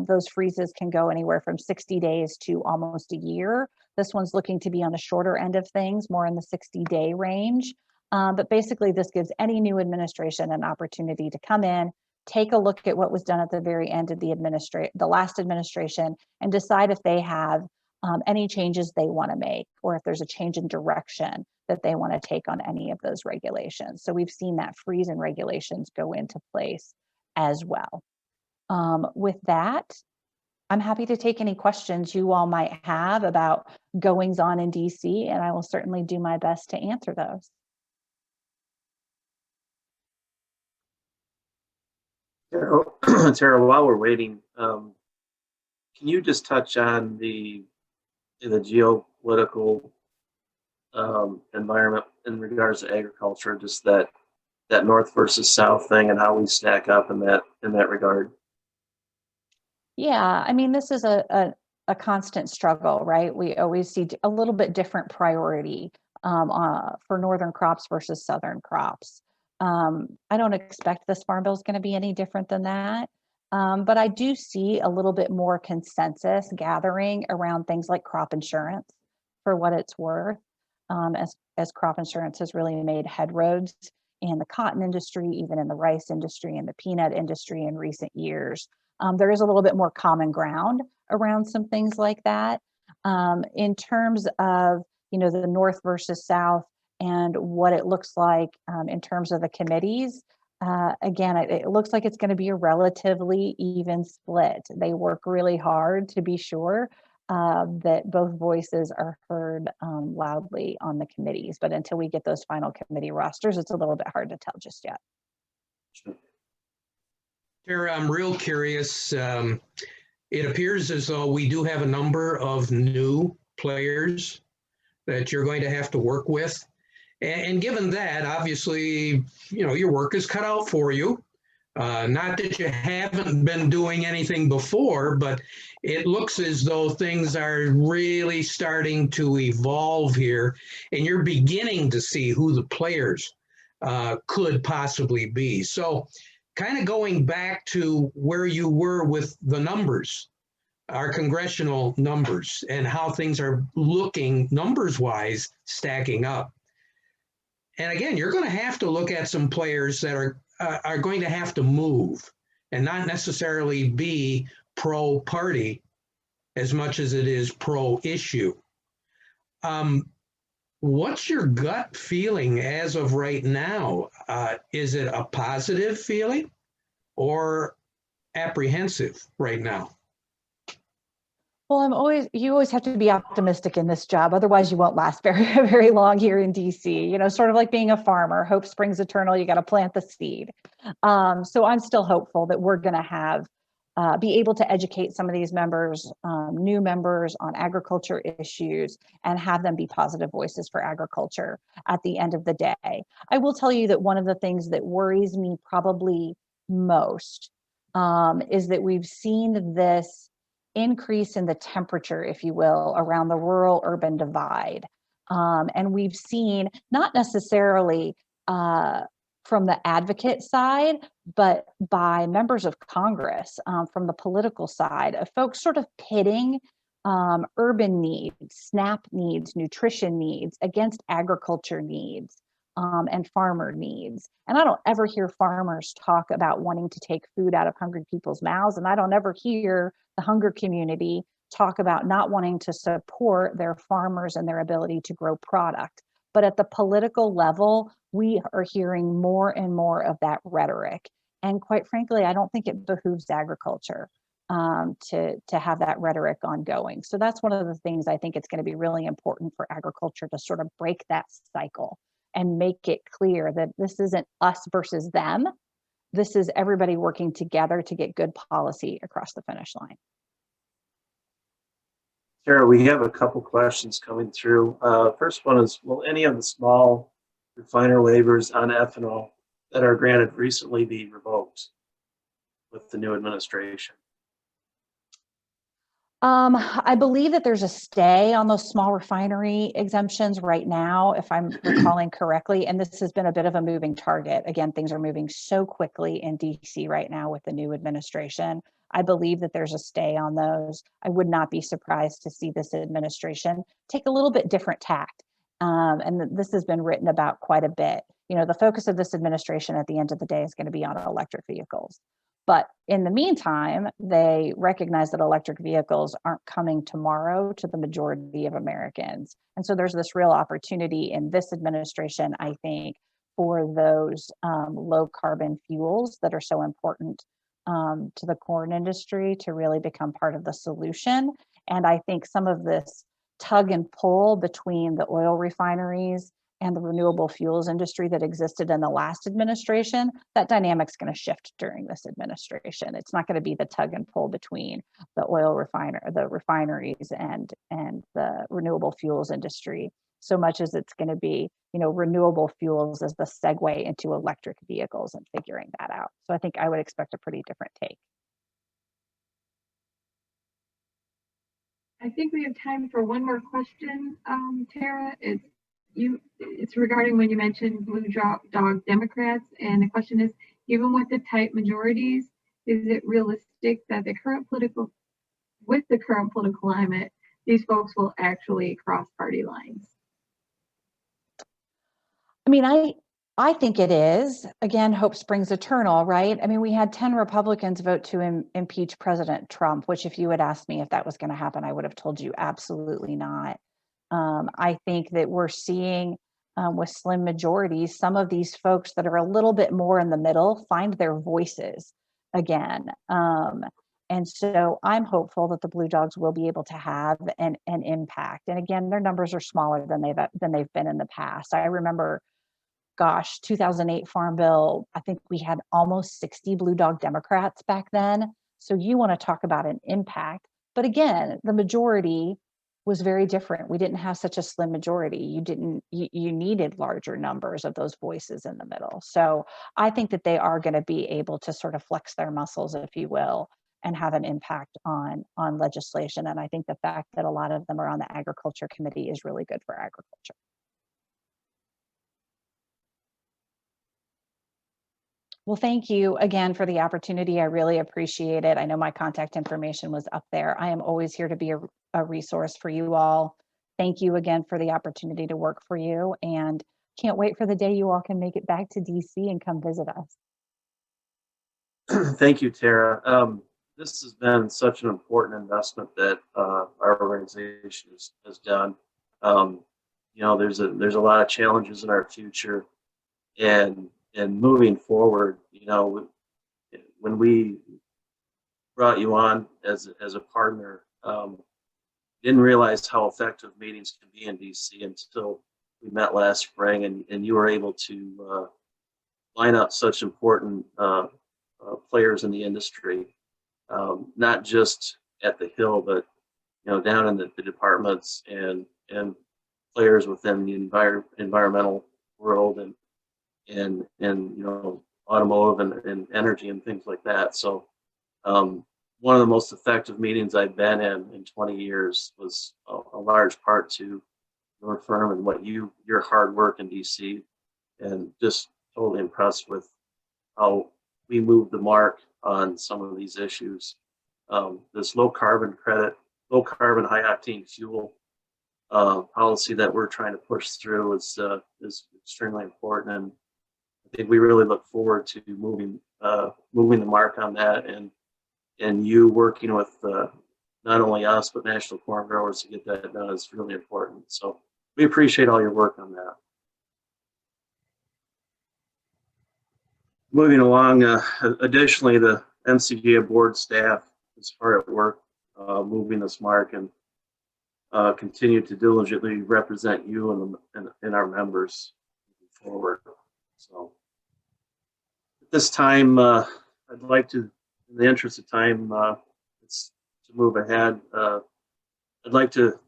Those freezes can go anywhere from 60 days to almost a year. This one's looking to be on the shorter end of things, more in the 60-day range. But basically, this gives any new administration an opportunity to come in, take a look at what was done at the very end of the last administration, and decide if they have any changes they want to make, or if there's a change in direction that they want to take on any of those regulations. So we've seen that freeze in regulations go into place as well. With that, I'm happy to take any questions you all might have about goings on in DC, and I will certainly do my best to answer those. Tara, while we're waiting, can you just touch on the geopolitical environment in regards to agriculture, just that north versus south thing, and how we stack up in that regard? Yeah, I mean, this is a constant struggle, right? We always see a little bit different priority for northern crops versus southern crops. I don't expect this farm bill is going to be any different than that. But I do see a little bit more consensus gathering around things like crop insurance, for what it's worth, as crop insurance has really made headroads in the cotton industry, even in the rice industry and the peanut industry in recent years. There is a little bit more common ground around some things like that. In terms of, the North versus South and what it looks like in terms of the committees, again, it looks like it's going to be a relatively even split. They work really hard to be sure that both voices are heard loudly on the committees. But until we get those final committee rosters, it's a little bit hard to tell just yet. Tara, I'm real curious. It appears as though we do have a number of new players that you're going to have to work with. And given that, obviously, your work is cut out for you. Not that you haven't been doing anything before, but it looks as though things are really starting to evolve here, and you're beginning to see who the players could possibly be. So kind of going back to where you were with the numbers, our congressional numbers, and how things are looking numbers-wise, stacking up. And again, you're going to have to look at some players that are going to have to move and not necessarily be pro-party as much as it is pro-issue. What's your gut feeling as of right now? Is it a positive feeling or apprehensive right now? Well, you always have to be optimistic in this job. Otherwise you won't last very long here in DC, sort of like being a farmer. Hope springs eternal. You got to plant the seed. So I'm still hopeful that we're going to be able to educate some of these members, new members, on agriculture issues and have them be positive voices for agriculture at the end of the day. I will tell you that one of the things that worries me probably most is that we've seen this increase in the temperature, if you will, around the rural-urban divide. And we've seen, not necessarily from the advocate side, but by members of Congress, from the political side, of folks sort of pitting urban needs, SNAP needs, nutrition needs against agriculture needs and farmer needs. And I don't ever hear farmers talk about wanting to take food out of hungry people's mouths. And I don't ever hear the hunger community talk about not wanting to support their farmers and their ability to grow product. But at the political level, we are hearing more and more of that rhetoric. And quite frankly, I don't think it behooves agriculture to have that rhetoric ongoing. So that's one of the things I think it's going to be really important for agriculture to sort of break that cycle and make it clear that this isn't us versus them. This is everybody working together to get good policy across the finish line. Sarah, we have a couple questions coming through. First one is, will any of the small refiner waivers on ethanol that are granted recently be revoked with the new administration? I believe that there's a stay on those small refinery exemptions right now, if I'm recalling correctly, and this has been a bit of a moving target. Again, things are moving so quickly in DC right now with the new administration. I believe that there's a stay on those. I would not be surprised to see this administration take a little bit different tact. And this has been written about quite a bit. The focus of this administration at the end of the day is going to be on electric vehicles. But in the meantime, they recognize that electric vehicles aren't coming tomorrow to the majority of Americans. And so there's this real opportunity in this administration, I think, for those low carbon fuels that are so important to the corn industry to really become part of the solution. And I think some of this tug and pull between the oil refineries and the renewable fuels industry that existed in the last administration, that dynamic's going to shift during this administration. It's not going to be the tug and pull between the refineries and the renewable fuels industry, so much as it's going to be, renewable fuels as the segue into electric vehicles and figuring that out. So I think I would expect a pretty different take. I think we have time for one more question, Tara. It's regarding when you mentioned blue dog Democrats, and the question is, even with the tight majorities, is it realistic that with the current political climate, these folks will actually cross party lines? I mean, I think it is. Again, hope springs eternal, right? I mean, we had 10 Republicans vote to impeach President Trump, which if you had asked me if that was going to happen, I would have told you absolutely not. I think that we're seeing with slim majorities, some of these folks that are a little bit more in the middle find their voices again. And so I'm hopeful that the Blue Dogs will be able to have an impact. And again, their numbers are smaller than they've been in the past. I remember, gosh, 2008 Farm Bill, I think we had almost 60 Blue Dog Democrats back then. So you want to talk about an impact. But again, the majority was very different. We didn't have such a slim majority. You needed larger numbers of those voices in the middle. So I think that they are going to be able to sort of flex their muscles, if you will, and have an impact on legislation. And I think the fact that a lot of them are on the Agriculture Committee is really good for agriculture. Well, thank you again for the opportunity. I really appreciate it. I know my contact information was up there. I am always here to be a resource for you all. Thank you again for the opportunity to work for you, and can't wait for the day you all can make it back to DC and come visit us. Thank you, Tara. This has been such an important investment that our organization has done. You know, there's a lot of challenges in our future, and moving forward, you know, when we brought you on as a partner, didn't realize how effective meetings can be in DC until we met last spring, and you were able to line up such important players in the industry, not just at the Hill, but you know, down in the departments and players within the environmental world and you know, automotive and energy and things like that. So one of the most effective meetings I've been in 20 years was a large part to your firm and what your hard work in DC, and just totally impressed with how we moved the mark on some of these issues. This low carbon high octane fuel policy that we're trying to push through is extremely important, and I think we really look forward to moving the mark on that, and you working with not only us but National Corn Growers to get that done is really important. So we appreciate all your work on that. Moving along, additionally, the MCGA board staff is hard at work moving this mark and continue to diligently represent you and our members moving forward. So at this time, I'd like to, in the interest of time, it's to move ahead. I'd like to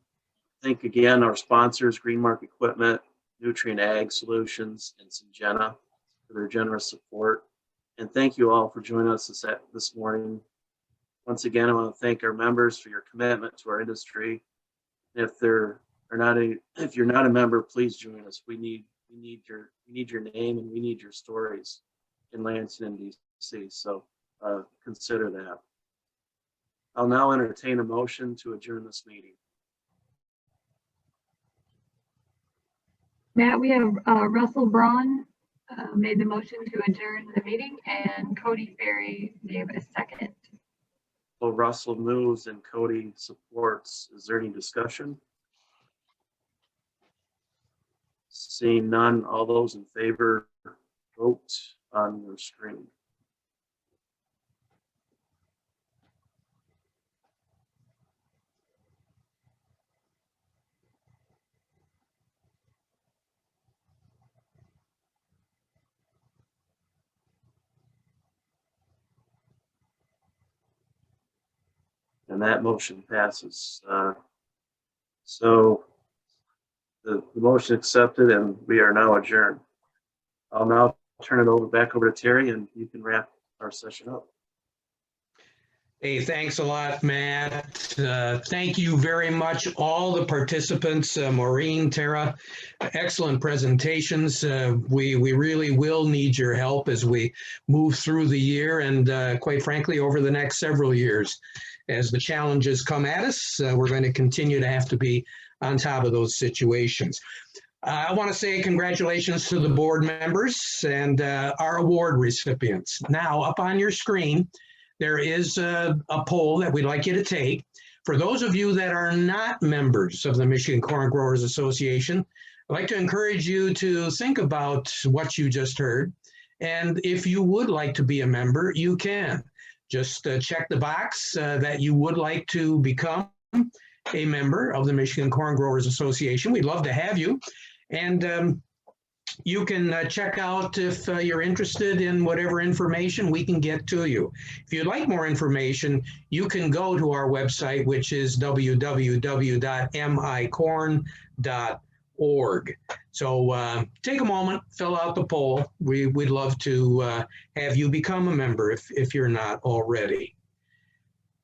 thank again our sponsors, Greenmark Equipment, Nutrient Ag Solutions, and Syngenta for their generous support. And thank you all for joining us this morning. Once again, I want to thank our members for your commitment to our industry. If you're not a member, please join us. We need your name, and we need your stories in Lansing and DC. So consider that. I'll now entertain a motion to adjourn this meeting. Matt, we have Russell Braun made the motion to adjourn the meeting, and Cody Ferry gave a second. So Russell moves and Cody supports. Is there any discussion? Seeing none, all those in favor, vote on your screen. And that motion passes. So the motion accepted, and we are now adjourned. I'll now turn it back over to Terry, and you can wrap our session up. Hey, thanks a lot, Matt. Thank you very much, all the participants, Maureen, Tara, excellent presentations. We really will need your help as we move through the year and quite frankly, over the next several years. As the challenges come at us, we're going to continue to have to be on top of those situations. I want to say congratulations to the board members and our award recipients. Now, up on your screen, there is a poll that we'd like you to take. For those of you that are not members of the Michigan Corn Growers Association, I'd like to encourage you to think about what you just heard. And if you would like to be a member, you can. Just check the box that you would like to become a member of the Michigan Corn Growers Association. We'd love to have you. And you can check out if you're interested in whatever information we can get to you. If you'd like more information, you can go to our website, which is www.micorn.org. So take a moment, fill out the poll. We'd love to have you become a member if you're not already.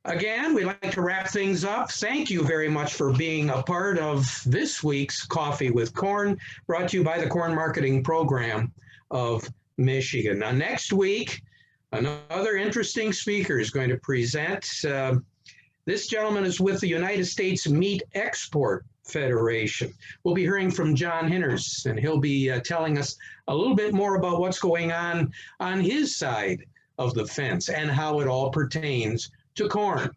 Again, we'd like to wrap things up. Thank you very much for being a part of this week's Coffee with Corn, brought to you by the Corn Marketing Program of Michigan. Now, next week, another interesting speaker is going to present. This gentleman is with the United States Meat Export Federation. We'll be hearing from John Hinners, and he'll be telling us a little bit more about what's going on his side of the fence and how it all pertains to corn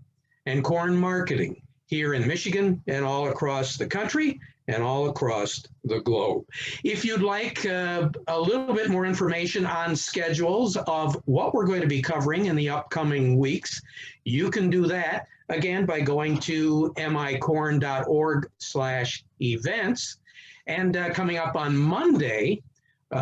and corn marketing here in Michigan and all across the country and all across the globe. If you'd like a little bit more information on schedules of what we're going to be covering in the upcoming weeks, you can do that again by going to micorn.org/events. And coming up on Monday,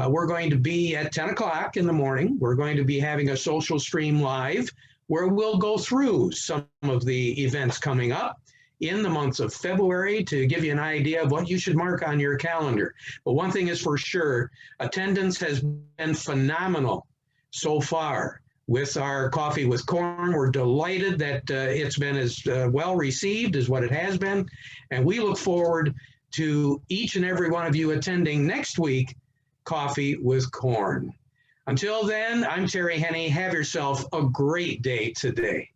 we're going to be at 10 o'clock in the morning. We're going to be having a social stream live where we'll go through some of the events coming up in the month of February to give you an idea of what you should mark on your calendar. But one thing is for sure, attendance has been phenomenal so far with our Coffee with Corn. We're delighted that it's been as well received as what it has been. And we look forward to each and every one of you attending next week, Coffee with Corn. Until then, I'm Terry Henney. Have yourself a great day today.